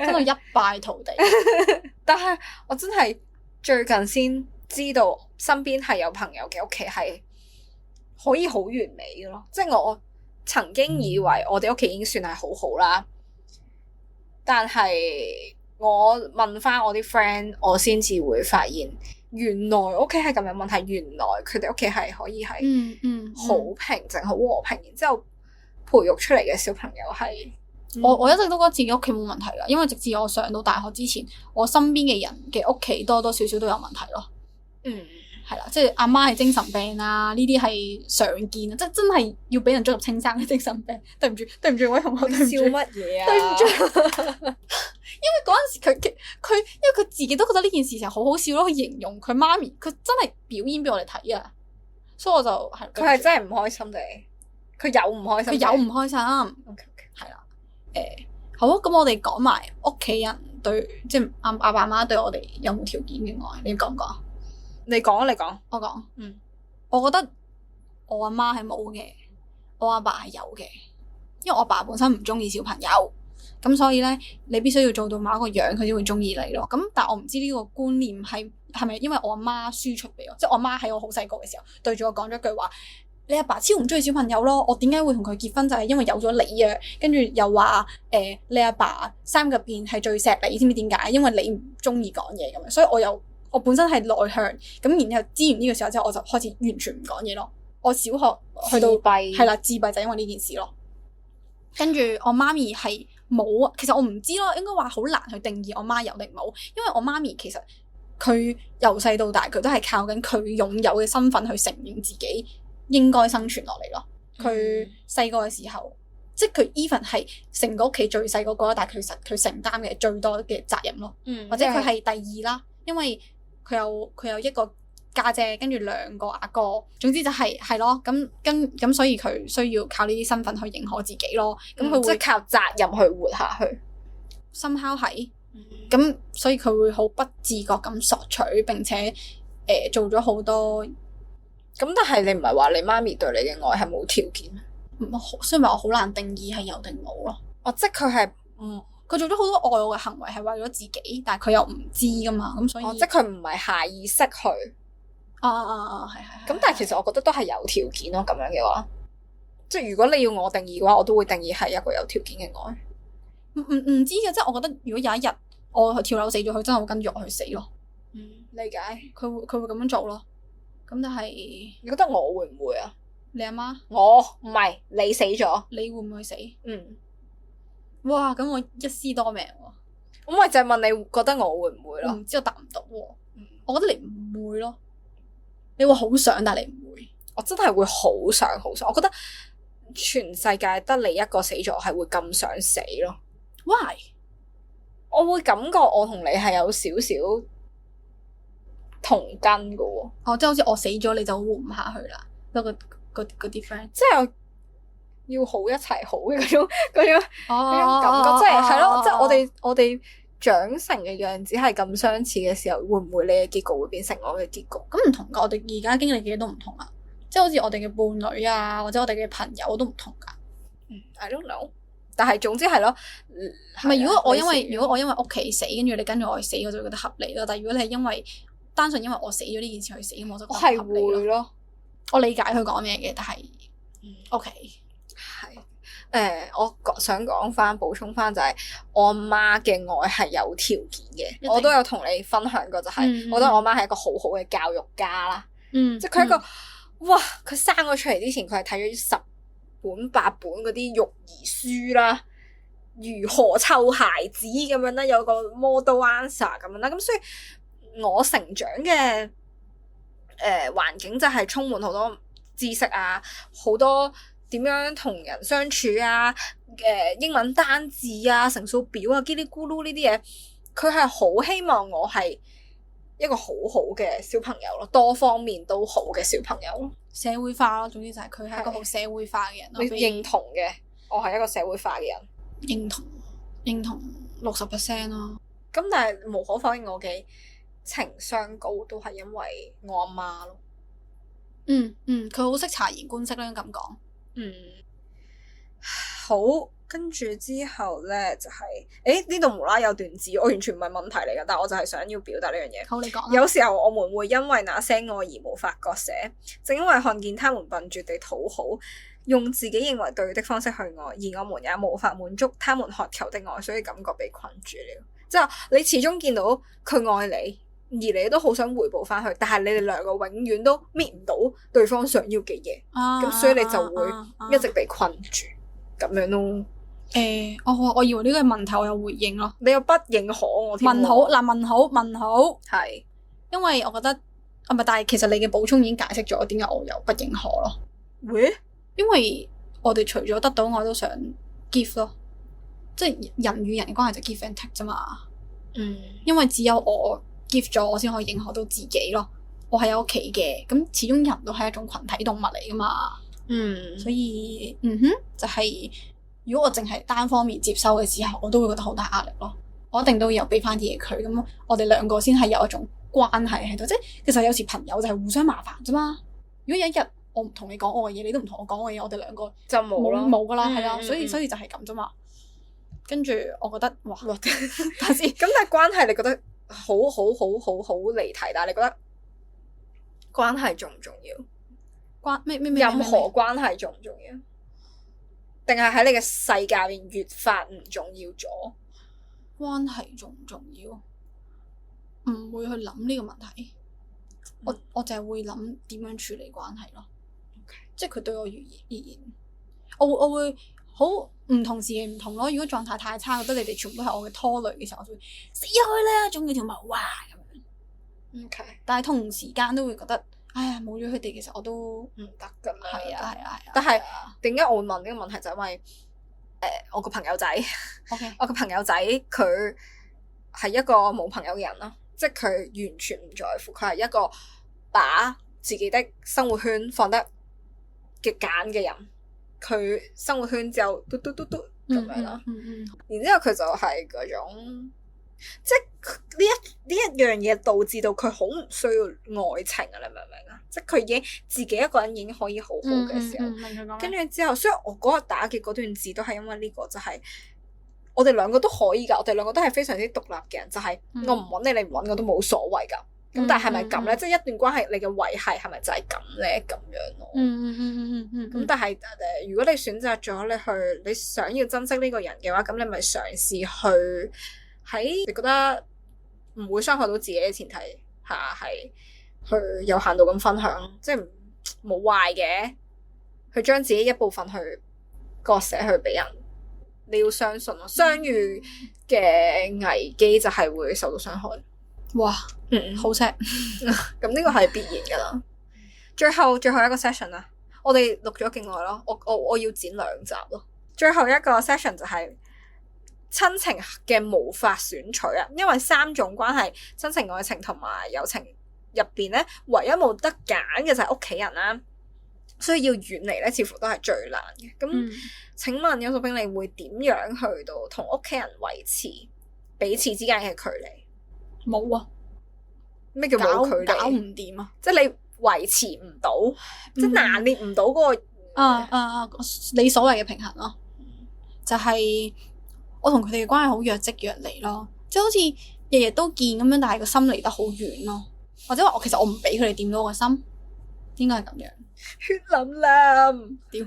Speaker 2: 真到一敗塗地。
Speaker 1: 但係我真係最近先知道，身邊係有朋友嘅屋企係可以好完美嘅咯，即係我曾經以為我哋屋企已經算係好好啦，但係我問翻我啲 friend，我先至會發現原來屋企係咁有問題，原來佢哋屋企係可以係好平靜、好和平，然之後培育出嚟嘅小朋友係
Speaker 2: 我一直都覺得自己屋企冇問題㗎，因為直至我上到大學之前，我身邊嘅人嘅屋企多多少少都有問題咯。係啦，即係阿媽係精神病啊，呢啲係常見啊，即係真係要俾人捉入青山嘅精神病。對唔住，各位同學，
Speaker 1: 笑乜嘢啊？
Speaker 2: 對唔住，因為嗰陣時佢因為佢自己都覺得呢件事情好好笑咯，佢形容佢媽咪，佢真係表演俾我哋睇啊，所以我就係
Speaker 1: 佢係真係唔開心定佢有唔開心？
Speaker 2: 佢有唔開心。
Speaker 1: OK，
Speaker 2: 係啦，好，咁我哋講埋屋企人對，即係阿爸媽對我哋有冇條件嘅愛，你講唔講？
Speaker 1: 你講，
Speaker 2: 我講，我覺得我阿媽係冇嘅，我阿爸係有嘅，因為我阿爸本身唔中意小朋友，咁所以咧，你必須要做到某一個樣，佢先會中意你咯。咁但係我唔知呢個觀念係咪因為我阿媽輸出俾我，即係我阿媽喺我好細個嘅時候對住我講咗句話：你阿爸超唔中意小朋友咯，我點解會同佢結婚就係因為有咗你啊！跟住又話你阿爸三入邊係最錫你，知唔知點解？因為你唔中意講嘢咁樣，所以我本身係內向，咁然後知完呢個時候之後，我就開始完全唔講嘢咯。我小學去到係啦，自閉就因為呢件事咯。跟住我媽咪係冇，其實我唔知咯，應該話好難去定義我媽有定冇，因為我媽咪其實佢由細到大佢都係靠緊佢擁有嘅身份去承認自己應該生存落嚟咯。佢細個嘅時候，即係佢 even 係成個屋企最細嗰個，但係佢承擔嘅最多嘅責任咯。或者佢係第二啦，因為佢有一個家姐，跟住兩個阿哥，總之就係咯，咁所以佢需要靠呢啲身份去認可自己咯。咁佢會
Speaker 1: 即係靠責任去活下去。
Speaker 2: somehow係，咁所以佢會好不自覺咁索取，並且做咗好多。
Speaker 1: 咁但係你唔係話你媽咪對你嘅愛係冇條件咩？
Speaker 2: 所以咪我好難定義係有定冇咯。
Speaker 1: 即係佢係
Speaker 2: 佢做咗好多愛我嘅行為係為咗自己，但係佢又唔知噶嘛，咁所以
Speaker 1: 即係佢唔係下意識去。
Speaker 2: 係。
Speaker 1: 咁但係其實我覺得都係有條件咯，咁樣嘅話，即係如果你要我定義嘅話，我都會定義係一個有條件嘅愛。
Speaker 2: 唔知嘅，即係我覺得如果有一日我跳樓死咗，佢真係會跟住我去死咯。
Speaker 1: 理解。
Speaker 2: 佢會咁樣做咯。咁但係
Speaker 1: 你覺得我會唔會啊？
Speaker 2: 你阿媽？
Speaker 1: 我唔係，你死咗，
Speaker 2: 你會唔會死？哇！咁我一屍多命喎。
Speaker 1: 咁咪就係問你覺得我會唔會咯？
Speaker 2: 我唔知，我答唔到喎。我覺得你唔會咯。你會好想，但係你唔會。
Speaker 1: 我真係會好想。我覺得全世界得你一個死咗，我係會咁想死咯。
Speaker 2: Why？
Speaker 1: 我會感覺我同你係有少少同根噶喎。
Speaker 2: 即係好似我死咗，你就活唔下去啦。嗰啲 friend，
Speaker 1: 即係要好一齊好嘅嗰種感覺，即係係咯，即係我哋長成嘅樣子係咁相似嘅時候，會唔會你嘅結局會變成我嘅結局？
Speaker 2: 咁唔同噶，我哋而家經歷嘅嘢都唔同啊，即係好似我哋嘅伴侶啊，或者我哋嘅朋友都唔同噶。
Speaker 1: I don't know，但係總之係咯，
Speaker 2: 唔係如果我因為屋企死，跟住你跟住我去死，我就覺得合理咯。但係如果你係單純因為我死咗呢件事去死，咁我就覺得合理咯。
Speaker 1: 會咯，
Speaker 2: 我理解佢講咩嘅，但係OK。
Speaker 1: 係我想講翻補充翻就係我阿媽嘅愛係有條件嘅，我都有同你分享過，就係我覺得我媽係一個好好嘅教育家啦。即係佢一個哇，佢生我出嚟之前，佢係睇咗10本8本嗰啲育兒書啦，如何湊孩子咁樣啦，有個 model answer 咁樣啦，咁所以我成長嘅環境就係充滿好多知識啊，好多點樣同人相處啊，英文單字啊、乘數表啊、嘰哩咕嚕呢啲嘢，佢係好希望我係一個好好嘅小朋友咯，多方面都好嘅小朋友咯，
Speaker 2: 社會化咯，總之就係佢係一個好社會化嘅人咯。
Speaker 1: 你認同嘅？我係一個社會化嘅人，
Speaker 2: 認同60%咯。
Speaker 1: 咁但係無可否認，我嘅情商高都係因為我阿媽咯。
Speaker 2: 佢好識察言觀色啦，咁講。
Speaker 1: 好，跟住之後咧就係，呢度無啦有段字，我完全唔係問題嚟噶，但係我就係想要表達呢樣嘢。
Speaker 2: 好，你講。
Speaker 1: 有時候我們會因為那些愛而無法割捨，正因為看見他們笨拙地討好，用自己認為對的方式去愛，而我們也無法滿足他們渴求的愛，所以感覺被困住了。即係你始終見到佢愛你。而你都好想回報翻去，但係你哋兩個永遠都搣唔到對方想要嘅嘢，咁所以你就會一直被困住咁樣咯。
Speaker 2: 我以為呢個係問題，我有回應咯。
Speaker 1: 你又不認可我添？
Speaker 2: 問好嗱，問好
Speaker 1: 係，
Speaker 2: 因為我覺得唔係，但係其實你嘅補充已經解釋咗點解我又不認可咯。
Speaker 1: 會？
Speaker 2: 因為我哋除咗得到愛都想 give 咯，即係人與人嘅關係就 give and take 啫嘛。因為只有我give 咗，我先可以認可到自己咯。我係有屋企嘅，咁始終人都係一種群體動物嚟噶嘛。所以就係如果我淨係單方面接收嘅時候，我都會覺得好大壓力咯。我一定都要俾翻啲嘢佢，咁我哋兩個先係有一種關係喺度。即係其實有時朋友就係互相麻煩啫嘛。如果有一日我唔同你講我嘅嘢，你都唔同我講我嘅嘢，我哋兩個
Speaker 1: 就冇
Speaker 2: 噶啦，係啊。所以就係咁啫嘛。跟住我覺得哇，
Speaker 1: 等先。咁但係關係，你覺得？好離題，但係你覺得關係重唔重要？
Speaker 2: 咩
Speaker 1: 任何關係重唔重要？定係喺你嘅世界入面越發唔重要咗？
Speaker 2: 關係重唔重要？唔會去諗呢個問題。我就係會諗點樣處理關係咯。即係佢對我而言，我會好唔同時嘅唔同咯。如果狀態太差，覺得你哋全部都係我嘅拖累嘅時候，我就會死開啦，中意條毛哇咁樣。但係同時間都會覺得，哎呀冇咗佢哋，其實我都唔得噶啦。係啊。但係
Speaker 1: 點解我會問呢個問題？就因為我個朋友仔我個朋友仔佢係一個冇朋友嘅人啦，即係佢完全唔在乎，佢係一個把自己的生活圈放得嘅揀嘅人。佢生活圈之後嘟咁樣啦，然之後佢就係嗰種，即係呢一樣嘢導致到佢好唔需要愛情啊！你明唔明啊？即係佢已經自己一個人已經可以好好嘅時候，跟住之後，所以我嗰日打嘅嗰段字都係因為呢個，就係我哋兩個都可以噶，我哋兩個都係非常之獨立嘅人，就係我唔揾你，你唔揾我都冇所謂噶。咁但係咪咁咧？即係一段關係，你嘅維繫係咪就係咁咧？咁樣咯。咁但係如果你選擇咗你想要珍惜呢個人嘅話，咁你咪嘗試去喺你覺得唔會傷害到自己嘅前提下，係去有限度咁分享，即係冇壞嘅，去將自己一部分去割捨去俾人。你要相信咯，相遇嘅危機就係會受到傷害。
Speaker 2: 哇，好 sad。
Speaker 1: 咁呢個係必然噶啦。最後一個 session 啦，我哋錄咗勁耐咯，我要剪2集咯。最後一個 session 就係親情嘅無法選取啊，因為3種關係，親情、愛情同埋友情入邊咧，唯一冇得揀嘅就係屋企人啦，所以要遠離咧，似乎都係最難嘅。咁請問邱淑冰，你會點樣去到同屋企人維持彼此之間嘅距離？
Speaker 2: 冇啊！
Speaker 1: 咩叫冇距離？
Speaker 2: 搞唔掂啊！
Speaker 1: 即係你維持唔到，即係拿捏唔到嗰個
Speaker 2: 你所謂嘅平衡咯，就係我同佢哋嘅關係好若即若離咯，即係好似日日都見咁樣，但係個心離得好遠咯，或者話其實我唔俾佢哋掂到我個心，應該係咁樣。
Speaker 1: 血淋淋，
Speaker 2: 屌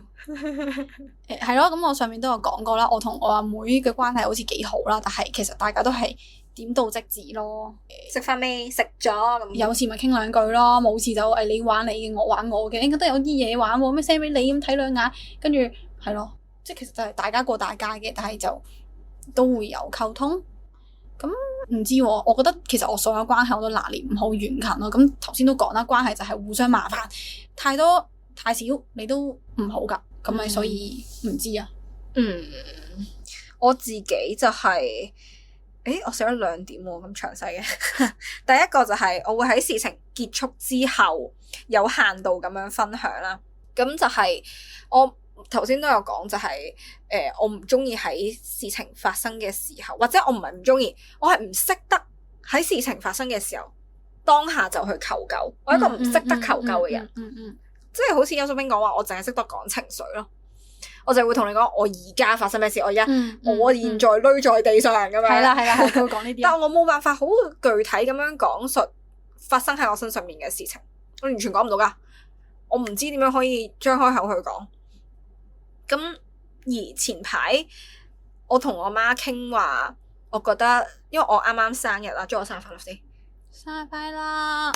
Speaker 2: 係咯，咁我上面都有講過啦，我同我阿妹嘅關係好似幾好啦，但係其實大家都係點到即止咯。
Speaker 1: 食飯未？食咗咁。
Speaker 2: 有事咪傾兩句咯，冇事就你玩你嘅，我玩我嘅，應該都有啲嘢玩喎，咩 send 俾你咁睇兩眼，跟住係咯，即係其實就係大家過大家嘅，但係就都會有溝通。咁唔知喎，我覺得其實我所有關係我都拿捏唔好遠近咯。咁頭先都講啦，關係就係互相麻煩，太多太少你都唔好噶。咁咪所以唔知啊。
Speaker 1: 我自己就係、我寫咗2點喎，咁詳細嘅。第一個就係我會喺事情結束之後有限度咁樣分享啦。咁就係我頭先都有講，就係我唔中意喺事情發生嘅時候，或者我唔係唔中意，我係唔識得喺事情發生嘅時候當下就去求救。我係一個唔識得求救嘅人，即係好似邱淑冰講話，我淨係識得講情緒咯。我就會同你講，我而家發生咩事，我現在累在地上咁樣。
Speaker 2: 係啦，佢會講呢啲。
Speaker 1: 但我冇辦法好具體咁樣講述發生喺我身上面嘅事情，我完全講唔到噶。我唔知點樣可以張開口去講。咁而前排我同我媽傾話，我覺得因為我啱啱生日啦，祝我生日快樂先。
Speaker 2: 生日快樂！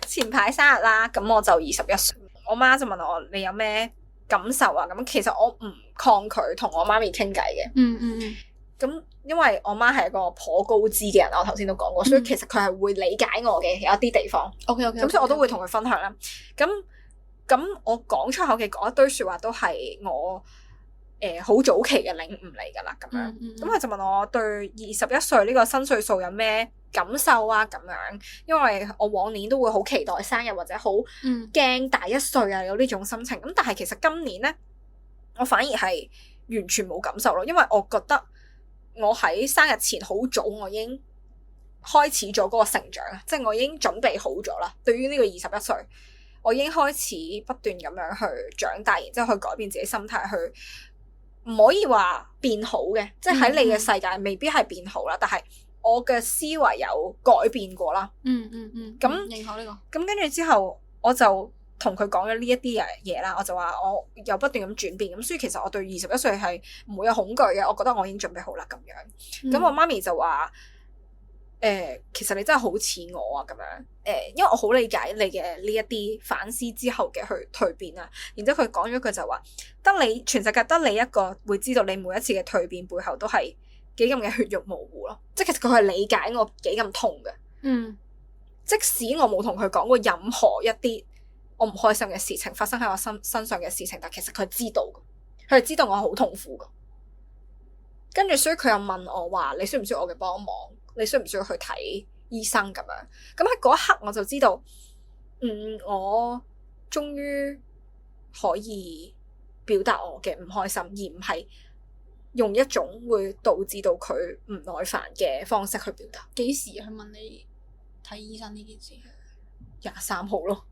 Speaker 1: 前排生日啦，咁我就21歲。我媽就問我你有咩感受啊？咁其實我唔抗拒同我媽咪傾偈嘅。咁因為我媽係一個頗高知嘅人，我頭先都講過，所以其實佢係會理解我嘅有一啲地方。咁所以我都會同佢分享啦。咁我講出口嘅嗰一堆説話都係我好早期嘅領悟嚟㗎啦。咁樣咁佢就問我對21歲呢個新歲數有咩感受啊？咁樣，因為我往年都會好期待生日或者好驚大1歲啊，有呢種心情。咁但係其實今年呢，我反而係完全冇感受咯，因為我覺得我喺生日前好早，我已經開始咗嗰個成長，即係我已經準備好咗啦。對於呢個21歲，我已經開始不斷咁樣去長大，然之後去改變自己心態，去唔可以話變好嘅，即係喺你嘅世界未必係變好啦，但係我嘅思維有改變過啦。咁
Speaker 2: 認可呢個。
Speaker 1: 咁跟住之後，我就同佢講咗呢一啲嘢啦。我就話我有不斷咁轉變，咁所以其實我對21歲係唔會有恐懼嘅。我覺得我已經準備好啦咁樣。咁我媽咪就話其實你真係好似我啊咁樣。因為我好理解你嘅呢一啲反思之後嘅去蛻變啊。然之後佢講咗句就話，全世界得你一個會知道你每一次嘅蛻變背後都係幾咁嘅血肉模糊咯。即係其實佢係理解我幾咁痛嘅。即使我冇同佢講過任何一啲我唔開心嘅事情發生喺我身上嘅事情，但其實佢知道嘅，佢係知道我好痛苦嘅。跟住所以佢又問我話，你需唔需要我嘅幫忙？你需唔需要去睇醫生咁樣？咁喺嗰一刻我就知道，我終於可以表達我嘅唔開心，而唔係用一種會導致到佢唔耐煩嘅方式去表達。
Speaker 2: 幾時去問你睇醫生呢件事
Speaker 1: ？23號咯。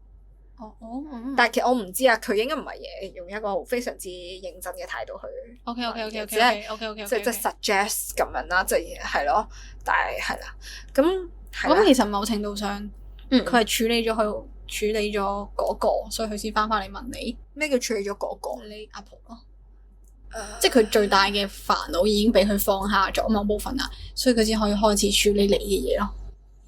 Speaker 1: 但係其實我唔知啊，佢應該唔係用一個非常之認真嘅態度去。
Speaker 2: OK，
Speaker 1: 只係即係 suggest 咁樣啦，即係咯。但係啦，咁
Speaker 2: 我諗其實某程度上，佢係處理咗嗰個，所以佢先翻嚟問你。
Speaker 1: 咩叫處理咗嗰個？
Speaker 2: 你阿婆咯。即係佢最大嘅煩惱已經俾佢放下咗某部分啦，所以佢先可以開始處理你嘅嘢咯。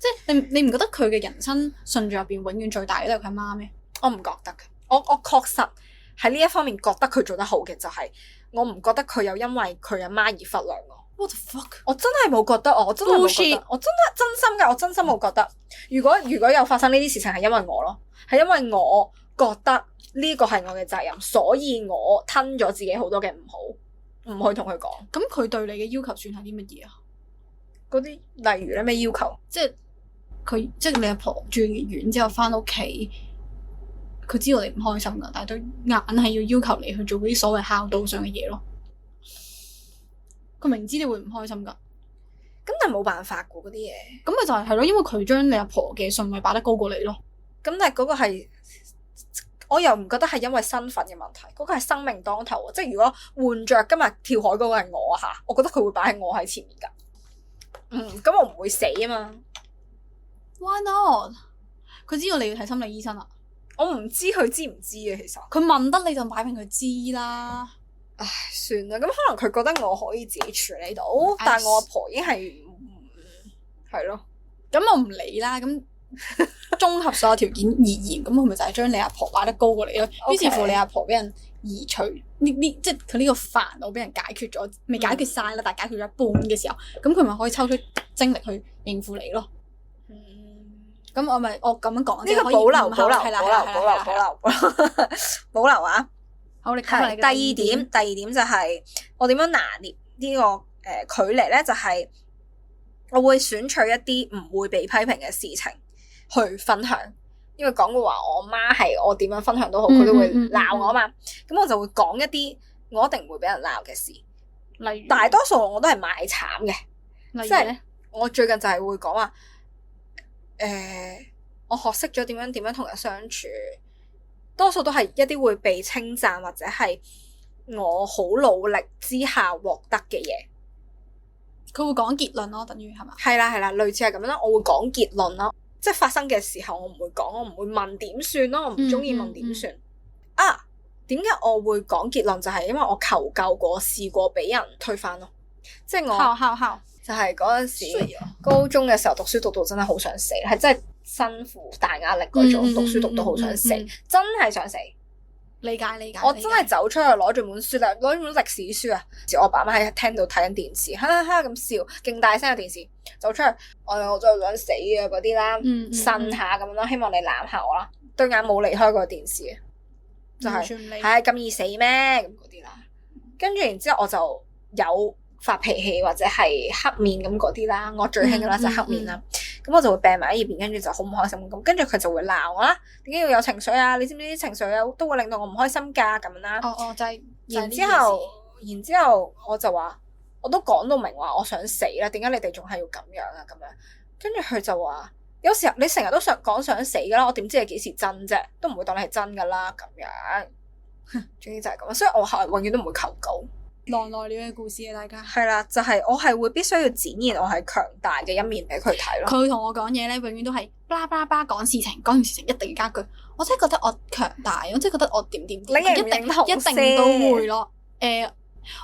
Speaker 2: 即係你唔覺得佢嘅人生順序入邊永遠最大嘅都係佢阿媽咩？
Speaker 1: 我唔覺得嘅，我確實喺呢一方面覺得佢做得好嘅就係，我唔覺得佢有因為佢阿媽而忽略我。
Speaker 2: What the fuck？
Speaker 1: 我真係冇覺得，我真係冇覺得，我真係真心嘅，我真心冇覺得。如果有發生呢啲事情係因為我咯，係因為我覺得呢個係我嘅責任，所以我吞咗自己好多嘅唔好，唔去同佢講。
Speaker 2: 咁佢對你嘅要求算係啲乜嘢啊？
Speaker 1: 嗰啲例如咧咩要求？
Speaker 2: 即係你阿婆住完院之後翻屋企。佢知道你唔開心噶，但係都硬係要求你去做嗰啲所謂孝道上嘅嘢咯。佢明知你會唔開心噶，
Speaker 1: 咁但係冇辦法噶嗰啲嘢。
Speaker 2: 咁咪就係咯，因為佢將你阿婆嘅順位擺得高過你咯。
Speaker 1: 咁但係嗰個係，我又唔覺得係因為身份嘅問題，嗰個係生命當頭。即係如果換着今日跳海嗰個係我吓，我覺得佢會擺喺我喺前面噶。咁我唔會死啊嘛。
Speaker 2: Why not？佢知道你要睇心理醫生啊。
Speaker 1: 我唔知佢知唔知啊，其實
Speaker 2: 佢問得你就擺明佢知啦。
Speaker 1: 唉，算啦，咁可能佢覺得我可以自己處理到，但係我阿婆已經係咯，
Speaker 2: 咁我唔理啦。咁綜合所有條件而言，咁佢咪就係將你阿婆擺得高過你咯。於是乎，你阿婆俾人移除呢，即係佢呢個煩惱俾人解決咗，未解決晒啦，但係解決咗一半嘅時候，咁佢咪可以抽出精力去應付你咯。咁我咁樣講，
Speaker 1: 呢個保留
Speaker 2: 係啦，
Speaker 1: 保留啊！
Speaker 2: 好，你
Speaker 1: 係第二點就係我點樣拿捏呢個距離咧，就係我會選取一啲唔會被批評嘅事情去分享，因為講過話我媽係我點樣分享都好，佢都會鬧我嘛，咁我就會講一啲我一定唔會俾人鬧嘅事，
Speaker 2: 例如
Speaker 1: 大多數我都係賣慘嘅，
Speaker 2: 例
Speaker 1: 即係我最近就係會講話，我學識咗點樣同人相處，多數都係一啲會被稱讚或者係我好努力之下獲得嘅嘢。
Speaker 2: 佢會講結論咯，等於係嘛？
Speaker 1: 係啦，類似係咁樣啦。我會講結論咯，即係發生嘅時候我唔會講，我唔會問點算咯，我唔中意問點算。啊，點解我會講結論？就係因為我求救過，試過俾人推翻咯。即係我就係嗰陣時高中嘅時候讀書讀到真係好想死，係真係辛苦大壓力嗰種，讀書讀到好想死，真係想死。
Speaker 2: 理解。
Speaker 1: 我真係走出去攞住本書，攞住本歷史書啊！我爸媽喺廳度睇緊電視，哈哈咁笑，勁大聲嘅電視，走出去，我真係想死啊嗰啲啦，呻下咁樣啦，希望你攬下我啦，對眼冇離開過電視，就係咁易死咩咁嗰啲啦。跟住然之後我就有發脾氣或者係黑面咁嗰啲啦，我最興嘅啦就係黑面啦。咁我就會病埋喺一邊，跟住就好唔開心咁。跟住佢就會鬧我啦，點解要有情緒啊？你知唔知啲情緒都會令到我唔開心㗎咁樣啦？
Speaker 2: 就係。
Speaker 1: 然之後我就話，我都講到明話我想死啦，點解你哋仲係要咁樣啊？咁樣，跟住佢就話，有時候你成日都想講想死㗎啦，我點知你幾時真啫？都唔會當你係真㗎啦，咁樣。總之就係咁，所以我係永遠都唔會求救。
Speaker 2: 狼來了嘅故事啊，大家
Speaker 1: 係啦，就係我係會必須要展現我係強大嘅一面俾佢睇咯。
Speaker 2: 佢同我講嘢咧，永遠都係巴拉巴拉講事情，講完事情一定要加句，我真係覺得我強大，我真係覺得我點，
Speaker 1: 你認唔認同？
Speaker 2: 一定都會咯。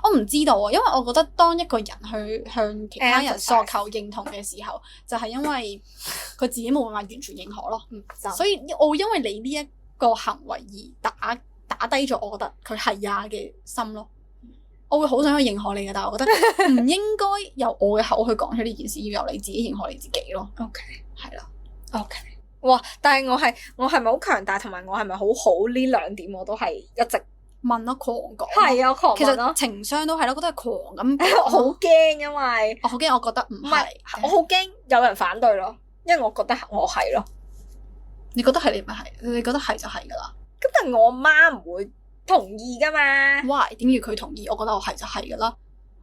Speaker 2: 我唔知道啊，因為我覺得當一個人去向其他人索求認同嘅時候，就係因為佢自己冇辦法完全認可咯。所以我會因為你呢一個行為而打低咗，我覺得佢係呀嘅心咯。我會好想去認可你嘅，但係我覺得唔應該由我嘅口去講出呢件事，要由你自己認可你自己咯。
Speaker 1: OK，
Speaker 2: 係啦。
Speaker 1: OK，哇！但係我係咪好強大，同埋我係咪好好呢兩點我都係一直
Speaker 2: 問咯，狂講。
Speaker 1: 係啊，狂問咯。
Speaker 2: 其實情商都係咯，覺得係狂咁。
Speaker 1: 我好驚，因為
Speaker 2: 我好驚，我覺得唔係。
Speaker 1: 我好驚有人反對咯，因為我覺得我係咯。
Speaker 2: 你覺得係你咪係，你覺得係就係噶啦。
Speaker 1: 咁但係我媽唔會同意噶嘛
Speaker 2: ？Why？點解佢同意？我覺得我係就係噶啦。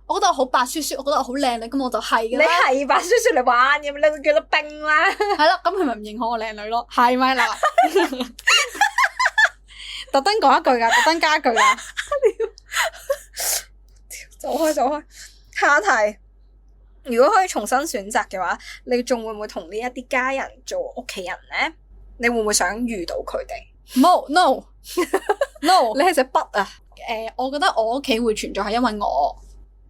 Speaker 2: 我覺得我好白雪雪，我覺得我好靚女，咁我就係噶啦。
Speaker 1: 你係白雪雪嚟玩嘅，你會叫得冰啦。
Speaker 2: 係啦，咁佢咪唔認可我靚女咯？係咪啦？特登講一句噶，特登加一句噶。
Speaker 1: 走開。下題，如果可以重新選擇嘅話，你仲會唔會同呢一啲家人做屋企人呢？你會唔會想遇到佢哋
Speaker 2: ？No，
Speaker 1: 你係隻筆啊！
Speaker 2: 我覺得我屋企會存在係因為我，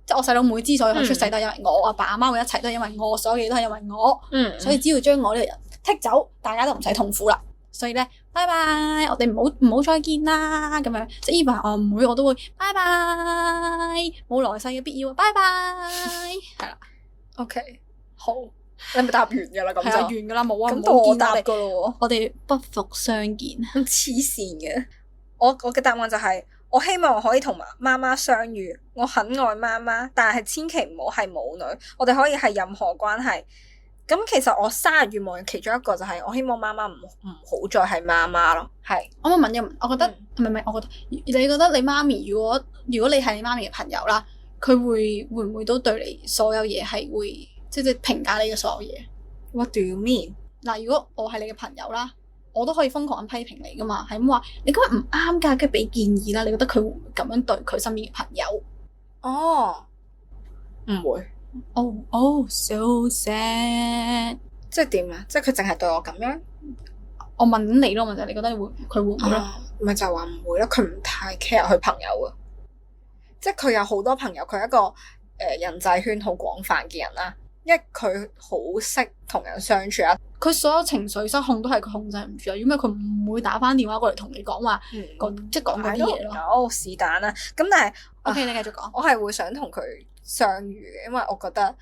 Speaker 2: 即係我細佬妹之所以可以出世都係因為我，阿爸阿媽會一齊都係因為我，所有嘢都係因為我。所以只要將我呢個人剔走，大家都唔使痛苦啦。所以咧，拜拜，我哋唔好再見啦，咁樣即係 even 我唔會，我都會拜拜，冇來世嘅必要，拜拜，係啦。
Speaker 1: OK，好，你咪答完噶啦，咁就
Speaker 2: 完噶啦，冇啊，
Speaker 1: 咁我答噶咯，
Speaker 2: 我哋不復相見。
Speaker 1: 咁黐線嘅，我嘅答案就係，我希望可以同媽媽相遇，我很愛媽媽，但係千祈唔好係母女，我哋可以係任何關係。咁其實我生日願望其中一個就係我希望媽媽唔好再係媽媽咯，係。我問一問，我覺得唔係，我覺得你覺得你媽咪如果你係你媽咪嘅朋友啦，佢會唔會都對你所有嘢係會即係評價你嘅所有嘢 ？What do you mean？嗱，如果我係你嘅朋友啦，我都可以瘋狂咁批評你噶嘛，係咁話你今日唔啱㗎，跟住俾建議啦。你覺得佢會唔會咁樣對佢身邊嘅朋友？哦，唔會。So sad。即係點啊？即係佢淨係對我咁樣？我問緊你咯，問就係你覺得佢會唔會咧？咪就係話唔會咯，佢唔太 care 佢朋友啊。即係佢有好多朋友，佢係一個人際圈好廣泛嘅人啦。因為佢好識同人相處啊。佢所有情緒失控都係佢控制唔住啊。因為佢唔會打翻電話過嚟同你講話，即係講嗰啲嘢咯。是但啦。咁但係 OK，你繼續講。我係會想同佢相遇嘅，因為我覺得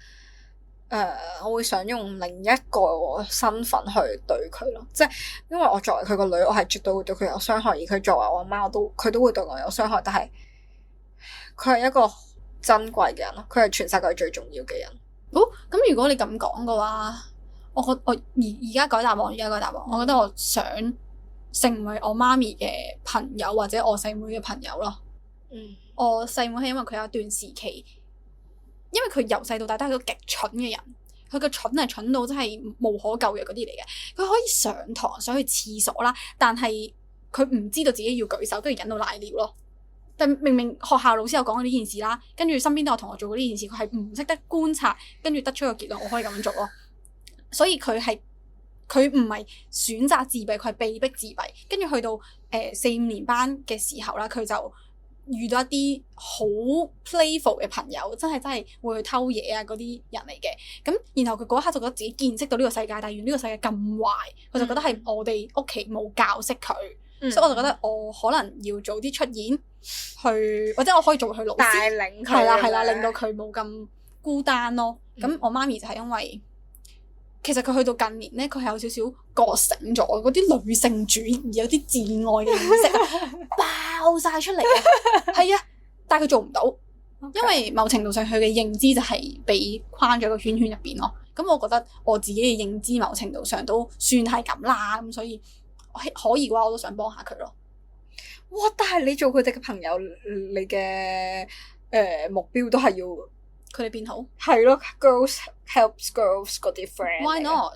Speaker 1: 我會想用另一個身份去對佢咯，即係因為我作為佢個女，我係絕對會對佢有傷害，而佢作為我阿媽，佢都會對我有傷害，但係佢係一個珍貴嘅人咯，佢係全世界最重要嘅人。
Speaker 2: 好，咁如果你咁講嘅話，我而家改答案，我覺得我想成為我媽咪嘅朋友或者我細妹嘅朋友咯。我細妹係因為佢有一段時期。因為佢由細到大都係個極蠢嘅人，佢個蠢係蠢到真係無可救藥嗰啲嚟嘅。佢可以上堂想去廁所啦，但係佢唔知道自己要舉手，跟住引到瀨尿咯。但明明學校老師有講過呢件事啦，跟住身邊都有同學做過呢件事，佢係唔識得觀察，跟住得出個結論，我可以咁樣做咯。所以佢唔係選擇自閉，佢係被逼自閉。跟住去到4、5年班嘅時候啦，佢就遇到一啲好 playful 嘅朋友，真係會去偷嘢啊嗰啲人嚟嘅。咁然後佢嗰一刻就覺得自己見識到呢個世界，但係原來呢個世界咁壞，佢就覺得係我哋屋企冇教識佢，所以我就覺得我可能要早啲出現，去或者我可以做佢老師，
Speaker 1: 帶領佢，
Speaker 2: 係啦，令到佢冇咁孤單咯。咁我媽咪就係因為其實佢去到近年咧，佢係有少少覺醒咗，嗰啲女性主義有啲自愛嘅意識爆晒出嚟啊！係啊，但係佢做唔到，okay. 因為某程度上佢嘅認知就係被框咗個圈圈入邊咯。咁我覺得我自己嘅認知某程度上都算係咁啦，咁所以可以嘅話，我都想幫下佢咯。
Speaker 1: 哇！但係你做佢哋嘅朋友，你嘅目標都係要
Speaker 2: 佢哋變好，
Speaker 1: 係咯，girls helps girls 嗰啲 friend。Why
Speaker 2: not？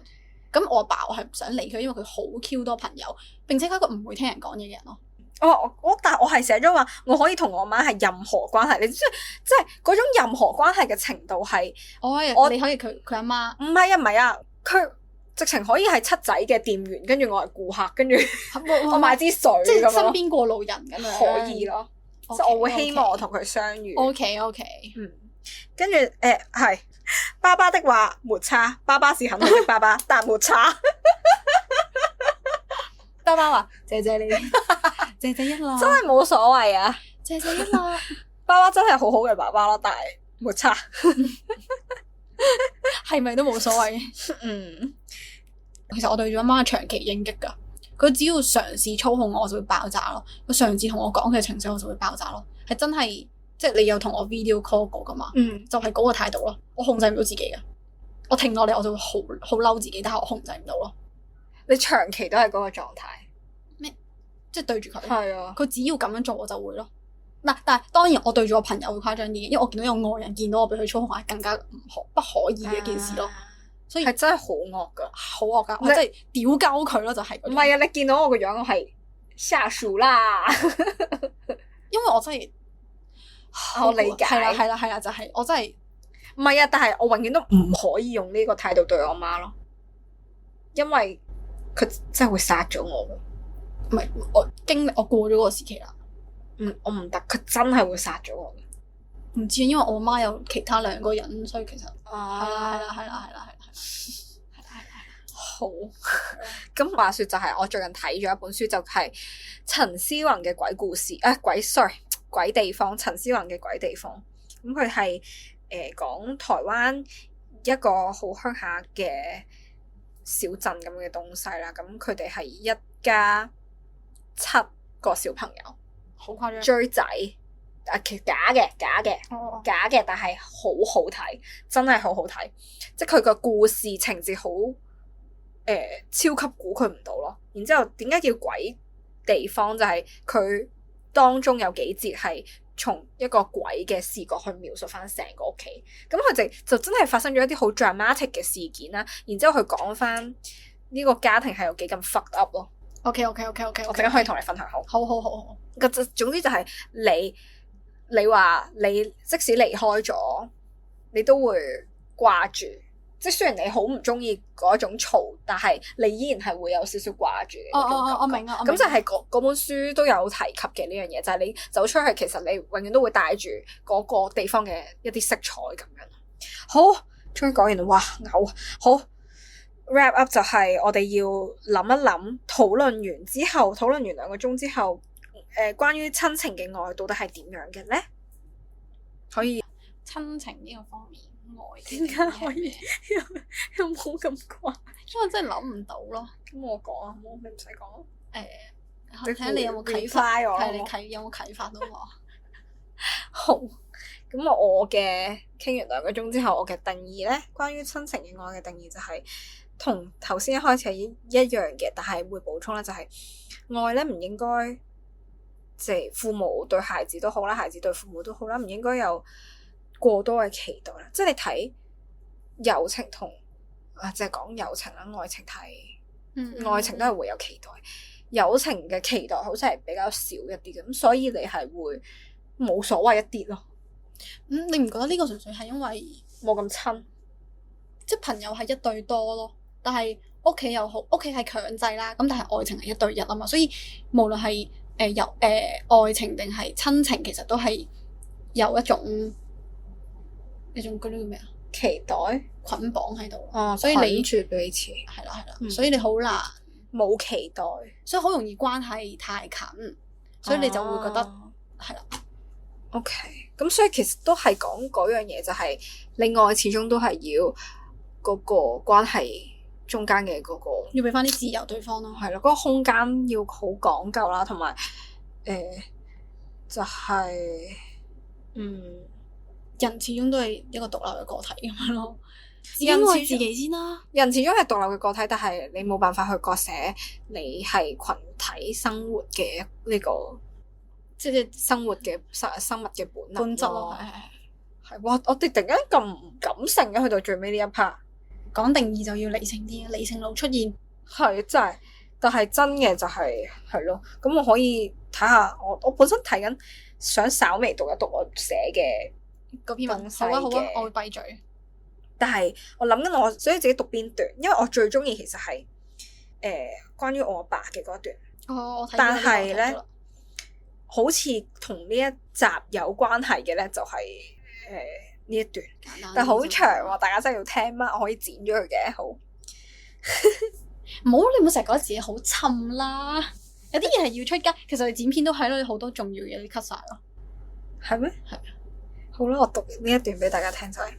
Speaker 2: 咁我阿爸我係唔想理佢，因為佢好 Q 多朋友，並且佢係一個唔會聽人講嘢嘅人咯。
Speaker 1: 但係我係寫咗話，我可以同我媽係任何關係，你即係嗰種任何關係嘅程度係，
Speaker 2: 你可以佢阿媽，
Speaker 1: 唔係啊，佢直情可以係七仔嘅店員，跟住我係顧客，跟住我買支水，
Speaker 2: 即係身邊過路人咁樣，
Speaker 1: 可以咯。即係我會希望我同佢相遇。
Speaker 2: OK，
Speaker 1: 跟住係爸爸的話沒差，爸爸是很好的爸爸，但沒差。
Speaker 2: 爸爸話：謝謝你，謝謝一啦，
Speaker 1: 真係冇所謂啊！
Speaker 2: 謝謝一啦，
Speaker 1: 爸爸真係好好嘅爸爸咯，但係沒差，
Speaker 2: 係咪都冇所謂？其實我對住阿媽係長期應激㗎，佢只要嘗試操控我就會爆炸咯。佢嘗試同我講嘅情緒我就會爆炸咯，係真係。即係你有同我 video call 過噶嘛？就係嗰個態度咯。我控制唔到自己嘅，我停落嚟我就會好嬲自己，但係我控制唔到咯。
Speaker 1: 你長期都係嗰個狀態
Speaker 2: 咩？即係對住佢，
Speaker 1: 係啊。佢
Speaker 2: 只要咁樣做我就會咯。嗱，但係當然我對住我朋友會誇張啲嘅，因為我見到有外人見到我俾佢操控係更加不可以嘅一件事咯。所以係
Speaker 1: 真係好惡噶，
Speaker 2: 好惡噶，我真係屌鳩佢咯，就係。唔
Speaker 1: 係啊！你見到我個樣，我係下屬啦，
Speaker 2: 因為我真係。
Speaker 1: 我理解，
Speaker 2: 係啦，就係我真係
Speaker 1: 唔係啊！但係我永遠都唔可以用呢個態度對我媽咯，因為佢真係會殺咗我噶。
Speaker 2: 唔係我經歷，我過咗嗰個時期啦。
Speaker 1: 我唔得，佢真係會殺咗我。
Speaker 2: 唔知，因為我媽有其他2個人，所以其實係啦。
Speaker 1: 好。咁話說就係我最近睇咗一本書，就係陳思宏嘅鬼故事鬼地方，陳思宏嘅鬼地方。咁佢係講台灣一個好鄉下嘅小鎮咁嘅東西啦。咁佢哋係一家7個小朋友，
Speaker 2: 好誇張，
Speaker 1: 追仔其實假嘅，但係好好睇，真係好好睇。即係佢個故事情節好超級估佢唔到咯。然之後點解叫鬼地方？就係佢當中有幾節係從一個鬼嘅視角去描述翻成個屋企，咁佢就真係發生咗一啲好 dramatic 嘅事件啦。然之後佢講翻呢個家庭係有幾咁 fucked up 咯。
Speaker 2: OK， 我
Speaker 1: 陣間可以同你分享。好。總之就係你話你即使離開咗，你都會掛住。即係雖然你好唔中意嗰種嘈，但係你依然係會有少少掛住嘅嗰種感覺。
Speaker 2: 我明啊。
Speaker 1: 咁就係嗰本書都有提及嘅呢樣嘢，就係你走出去，其實你永遠都會帶住嗰個地方嘅一啲色彩咁樣。好，終於講完啦，哇嘔！好 wrap up 就係我哋要諗一諗，討論完2個鐘之後，關於親情嘅愛到底係點樣嘅咧？可以
Speaker 2: 親情呢個方面。愛嘅。
Speaker 1: 點解可以有冇咁怪？
Speaker 2: 因為真係諗唔到咯。
Speaker 1: 咁我講啊，冇你唔使講。
Speaker 2: 睇下你有冇啟發我，睇你有冇啟發到我。
Speaker 1: 好，咁我嘅傾完2個鐘之後，我嘅定義咧，關於親情嘅愛嘅定義就係同頭先一開始係一樣嘅，但係會補充咧，就係愛咧唔應該即係父母對孩子都好啦，孩子對父母都好啦，唔應該有過多嘅期待啦。即係你睇友情同即係講友情啦，愛情睇愛情都係會有期待，友情嘅期待好似係比較少一啲嘅，咁所以你係會冇所謂一啲咯。
Speaker 2: 你唔覺得呢個純粹係因為
Speaker 1: 冇咁親，
Speaker 2: 即係朋友係一對多咯，但係屋企又好，屋企係強制啦，咁但係愛情係一對一啊嘛，所以無論係愛情定係親情，其實都係有一種嗰啲叫咩啊？
Speaker 1: 期待
Speaker 2: 捆綁喺度。
Speaker 1: 所以你住彼此
Speaker 2: 係啦，所以你好難
Speaker 1: 冇期待，
Speaker 2: 所以好容易關係太近，所以你就會覺得係啦。
Speaker 1: OK，咁所以其實都係講嗰樣嘢，就係另外始終都係要嗰個關係中間嘅嗰個，
Speaker 2: 要俾翻啲自由對方咯。
Speaker 1: 係咯，嗰個空間要好講究啦，同埋就係
Speaker 2: 人始終都係一個獨立嘅個體咁樣咯。
Speaker 1: 人
Speaker 2: 愛自己先啦。
Speaker 1: 人始終係獨立嘅個體，但係你冇辦法去割捨你係群體生活嘅呢個。即係生活嘅生物嘅本質咯，係哇！我哋突然間咁唔感性嘅，去到最尾呢一 part，
Speaker 2: 講定義就要理性啲，理性路出現
Speaker 1: 係真係，但係真嘅就係咯。咁我可以睇下我本身睇緊，想稍微讀一讀我寫嘅
Speaker 2: 嗰篇文。好啊，我會閉嘴。
Speaker 1: 但係我諗緊我想自己讀邊段，因為我最中意其實係關於我阿爸嘅嗰一段。
Speaker 2: 我睇。
Speaker 1: 但係咧。好似同呢一集有關係嘅咧，就係呢一段，但係好長喎，大家真係要聽嗎？我可以剪咗佢嘅，好。唔
Speaker 2: 好，你唔好成日覺得自己好沉啦。有啲嘢係要出街，其實你剪片都係咯，你好多重要嘢你 cut 晒咯。
Speaker 1: 係咩？
Speaker 2: 係。
Speaker 1: 好啦，我讀呢一段俾大家聽就係。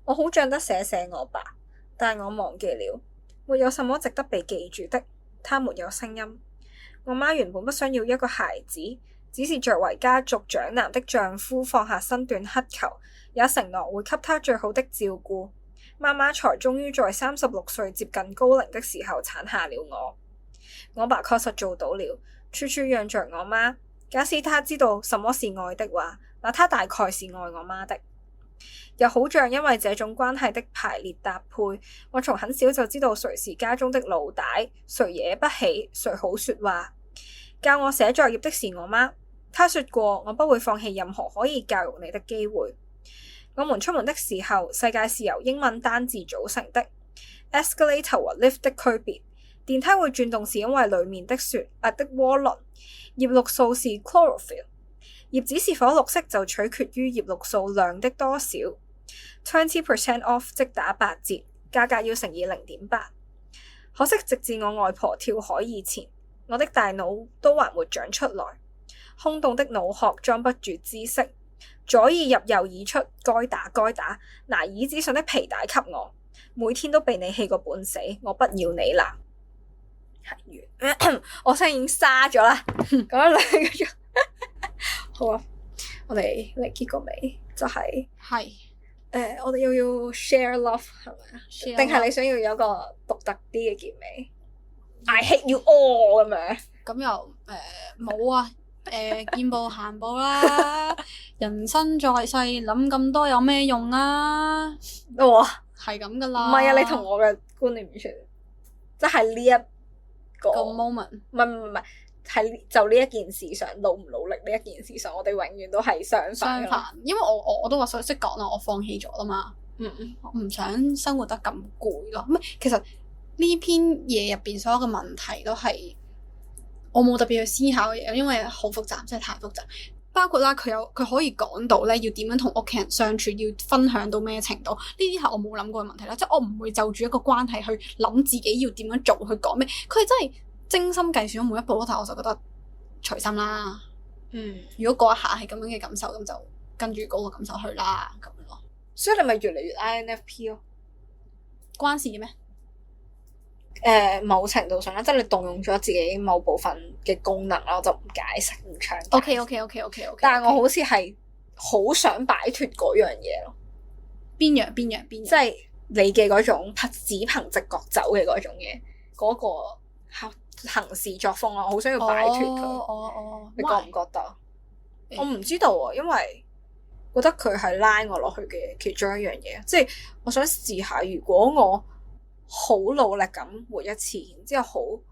Speaker 1: 我好像得寫我爸，但我忘記了，沒有什麼值得被記住的，他沒有聲音。我媽原本不想要一個孩子，只是作為家族長男的丈夫放下身段乞求，也承諾會給她最好的照顧。媽媽才終於在36歲接近高齡的時候產下了我。我爸確實做到了，處處讓着我媽。假使他知道什麼是愛的話，那他大概是愛我媽的。又好像因為這種關係的排列搭配，我從很小就知道誰是家中的老大，誰惹不起，誰好說話。教我寫作業的是我媽，她說過我不會放棄任何可以教育你的機會。我們出門的時候，世界是由英文單字組成的。Escalator 和 lift 的區別，電梯會轉動是因為裡面的的渦輪。葉綠素是 chlorophyll， 葉子是否綠色就取決於葉綠素量的多少。20% off 即打8折，價格要乘以0.8。可惜直至我外婆跳海以前，我的大腦都還沒長出來，空洞的腦殼裝不住知識，左耳入右耳出，該打，拿耳子上的皮帶給我，每天都被你氣個半死，我不要你啦。係完，我聲已經沙咗啦，講咗2個鐘。好啊，我哋嚟結個尾，就係我哋又要 share love 係咪啊？定係你想要有個獨特啲嘅結尾？I hate you all 咁樣。
Speaker 2: 咁又冇啊，見步行步啦。人生在世，諗咁多有咩用啊？
Speaker 1: 哇，
Speaker 2: 係咁噶啦。
Speaker 1: 唔係啊，你同我嘅觀念完全，即係呢一個
Speaker 2: moment。
Speaker 1: 唔係，係就呢一件事上，努唔努力呢一件事上，我哋永遠都係相反。
Speaker 2: 因為我都話識講啦，我放棄咗啦嘛。我唔想生活得咁攰咯。其實呢篇嘢入邊所有嘅問題都係我冇特別去思考嘅嘢，因為好複雜，真係太複雜。包括啦，佢可以講到咧，要點樣同屋企人相處，要分享到咩程度？呢啲係我冇諗過嘅問題啦。即係我唔會就住一個關係去諗自己要點樣做，去講咩。佢係真係精心計算咗每一步咯。但係我就覺得隨心啦。如果嗰一下係咁樣嘅感受，咁就跟住嗰個感受去啦，咁樣咯。
Speaker 1: 所以你咪越嚟越 INFP 咯。
Speaker 2: 關事嘅咩？
Speaker 1: 某程度上咧，即係你動用咗自己某部分嘅功能啦，我就唔解釋唔詳解。
Speaker 2: OK。
Speaker 1: 但係我好似係好想擺脫嗰樣嘢咯。
Speaker 2: 邊樣？即
Speaker 1: 即係你嘅嗰種只憑直覺走嘅嗰種嘢，嗰、個行事作風咯，我好想要擺脫佢。你覺唔覺得？我唔知道啊，因為覺得佢係拉我落去嘅其中一樣嘢，即係我想試下，如果我好努力咁活一次，然之後好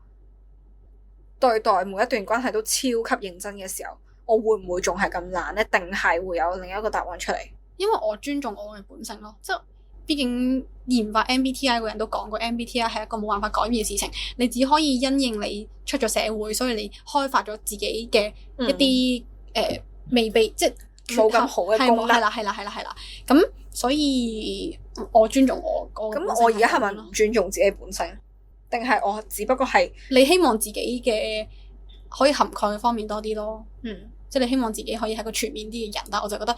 Speaker 1: 對待每一段關係都超級認真嘅時候，我會唔會仲係咁懶呢？定係會有另一個答案出嚟？
Speaker 2: 因為我尊重我嘅本性咯，即係畢竟研發 MBTI 個人都講過 MBTI 係一個冇辦法改變嘅事情，你只可以因應你出咗社會，所以你開發咗自己嘅一啲未被即係
Speaker 1: 冇咁好嘅功能。
Speaker 2: 係啦，咁所以我尊重我個。
Speaker 1: 咁我而家係咪唔尊重自己本性？定係我只不過係
Speaker 2: 你希望自己嘅可以涵蓋嘅方面多啲咯？即係你希望自己可以係個全面啲嘅人，但我就覺得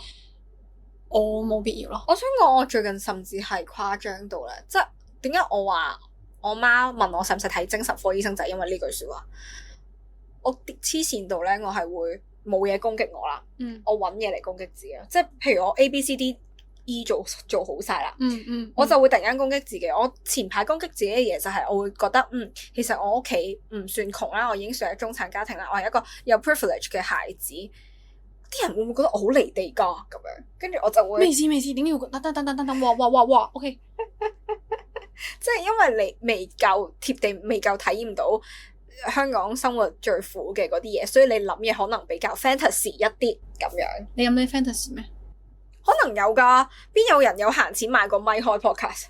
Speaker 2: 我冇必要咯。
Speaker 1: 我想講，我最近甚至係誇張到咧，即係點解我話我媽問我使唔使睇精神科醫生，就係因為呢句説話。我黐線到咧，我係會冇嘢攻擊我啦。我揾嘢嚟攻擊自己，即係譬如我 ABCDE 做好晒啦。我就會突然間攻擊自己。我前排攻擊自己嘅嘢就係我會覺得其實我屋企唔算窮啦，我已經算係中產家庭啦，我係一個有 privilege 嘅孩子。啲人會唔會覺得我好離地㗎咁樣？跟住我就會
Speaker 2: 未試，點解要等？哇！OK，
Speaker 1: 即係因為你未夠貼地，未夠體驗到香港生活最苦嘅嗰啲嘢，所以你諗嘢可能比較 fantasy 一啲咁樣。
Speaker 2: 你有咩 fantasy 咩？
Speaker 1: 可能有㗎，邊有人有閒錢買個咪開 podcast？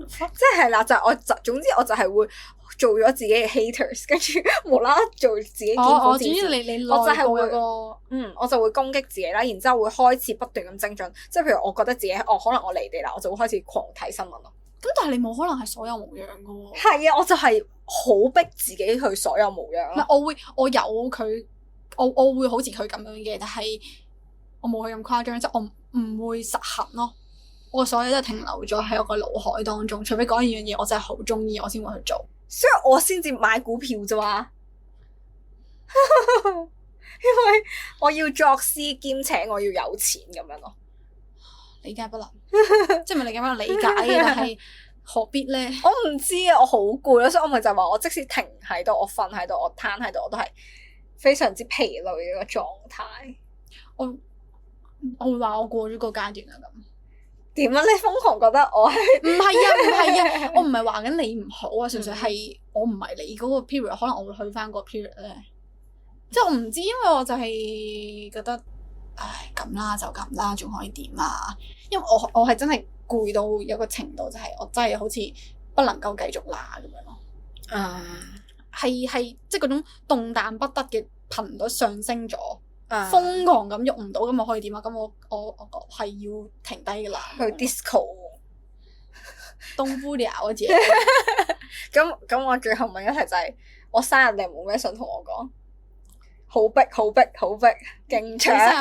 Speaker 1: 即係啦，總之我就係會做咗自己嘅 haters， 跟住無啦啦做自己見苦自
Speaker 2: 知你
Speaker 1: 我就係會
Speaker 2: 個
Speaker 1: 我就會攻擊自己啦，然之後會開始不斷咁精進，即係譬如我覺得自己可能我離地啦，我就會開始狂睇新聞咯。
Speaker 2: 咁但係你冇可能係所有模樣噶喎。
Speaker 1: 係啊，我就係好逼自己去所有模樣。
Speaker 2: 唔係，我有佢，我會好似佢咁樣嘅，但係我冇佢咁誇張，即係我唔會實行咯。我所有都係停留咗喺我個腦海當中，除非嗰樣嘢我真係好中意，我先會去做。
Speaker 1: 所以我先至買股票啫嘛，因為我要作詩兼且我要有錢咁樣咯。
Speaker 2: 理解不能，即係咪理解不能理解嘅？但係何必咧？
Speaker 1: 我唔知啊，我好攰咯，所以我咪就話我即使停喺度，我瞓喺度，我攤喺度，我都係非常之疲累嘅一個狀態。
Speaker 2: 我會話我過咗個階段啦咁。
Speaker 1: 點啊？你瘋狂覺得我係
Speaker 2: 唔係啊？我唔係話緊你唔好啊，純粹係我唔係你嗰個 period，可能我會去翻個 period 咧。即係我唔知，因為我就係覺得，唉咁啦就咁啦，仲可以點啊？因為我係真係攰到有個程度，就係我真係好似不能夠繼續啦咁樣咯。係即係嗰種動彈不得嘅頻率上升咗。瘋狂咁喐唔到，咁我可以點啊？咁我係要停低噶啦，
Speaker 1: 去 disco
Speaker 2: 東夫聊嗰隻。
Speaker 1: 咁我最後問一題就係，我生日你冇咩想同我講？好逼，勁長。
Speaker 2: 你生日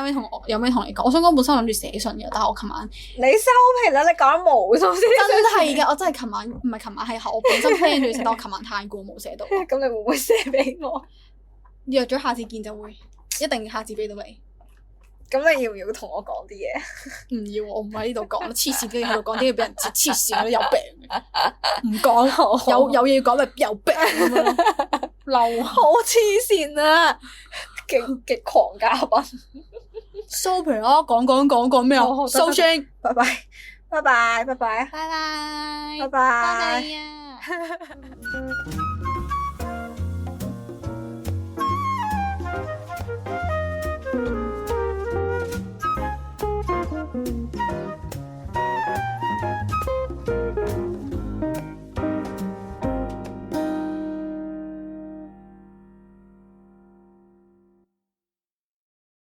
Speaker 2: 有咩同你講？我想講本身諗住寫信嘅，但係我琴晚
Speaker 1: 你收皮啦！你講咗無數先。
Speaker 2: 真係㗎，我真係琴晚唔係琴晚係我本身 plan 住寫，但我琴晚太攰冇寫到。
Speaker 1: 咁你會唔會寫俾我？
Speaker 2: 約咗下次見就會。一定下次俾到你。
Speaker 1: 咁你要唔要同我講啲嘢？
Speaker 2: 唔要，我唔喺呢度講。黐線嘅喺度講啲嘢俾人知，黐線嘅有病。唔講，有嘢講咪有病咁樣咯。嬲，
Speaker 1: 好黐線啊！極狂嘉賓。
Speaker 2: Super 咯，講咩啊？So Jane，
Speaker 1: 拜拜。
Speaker 2: 拜拜，多謝你啊。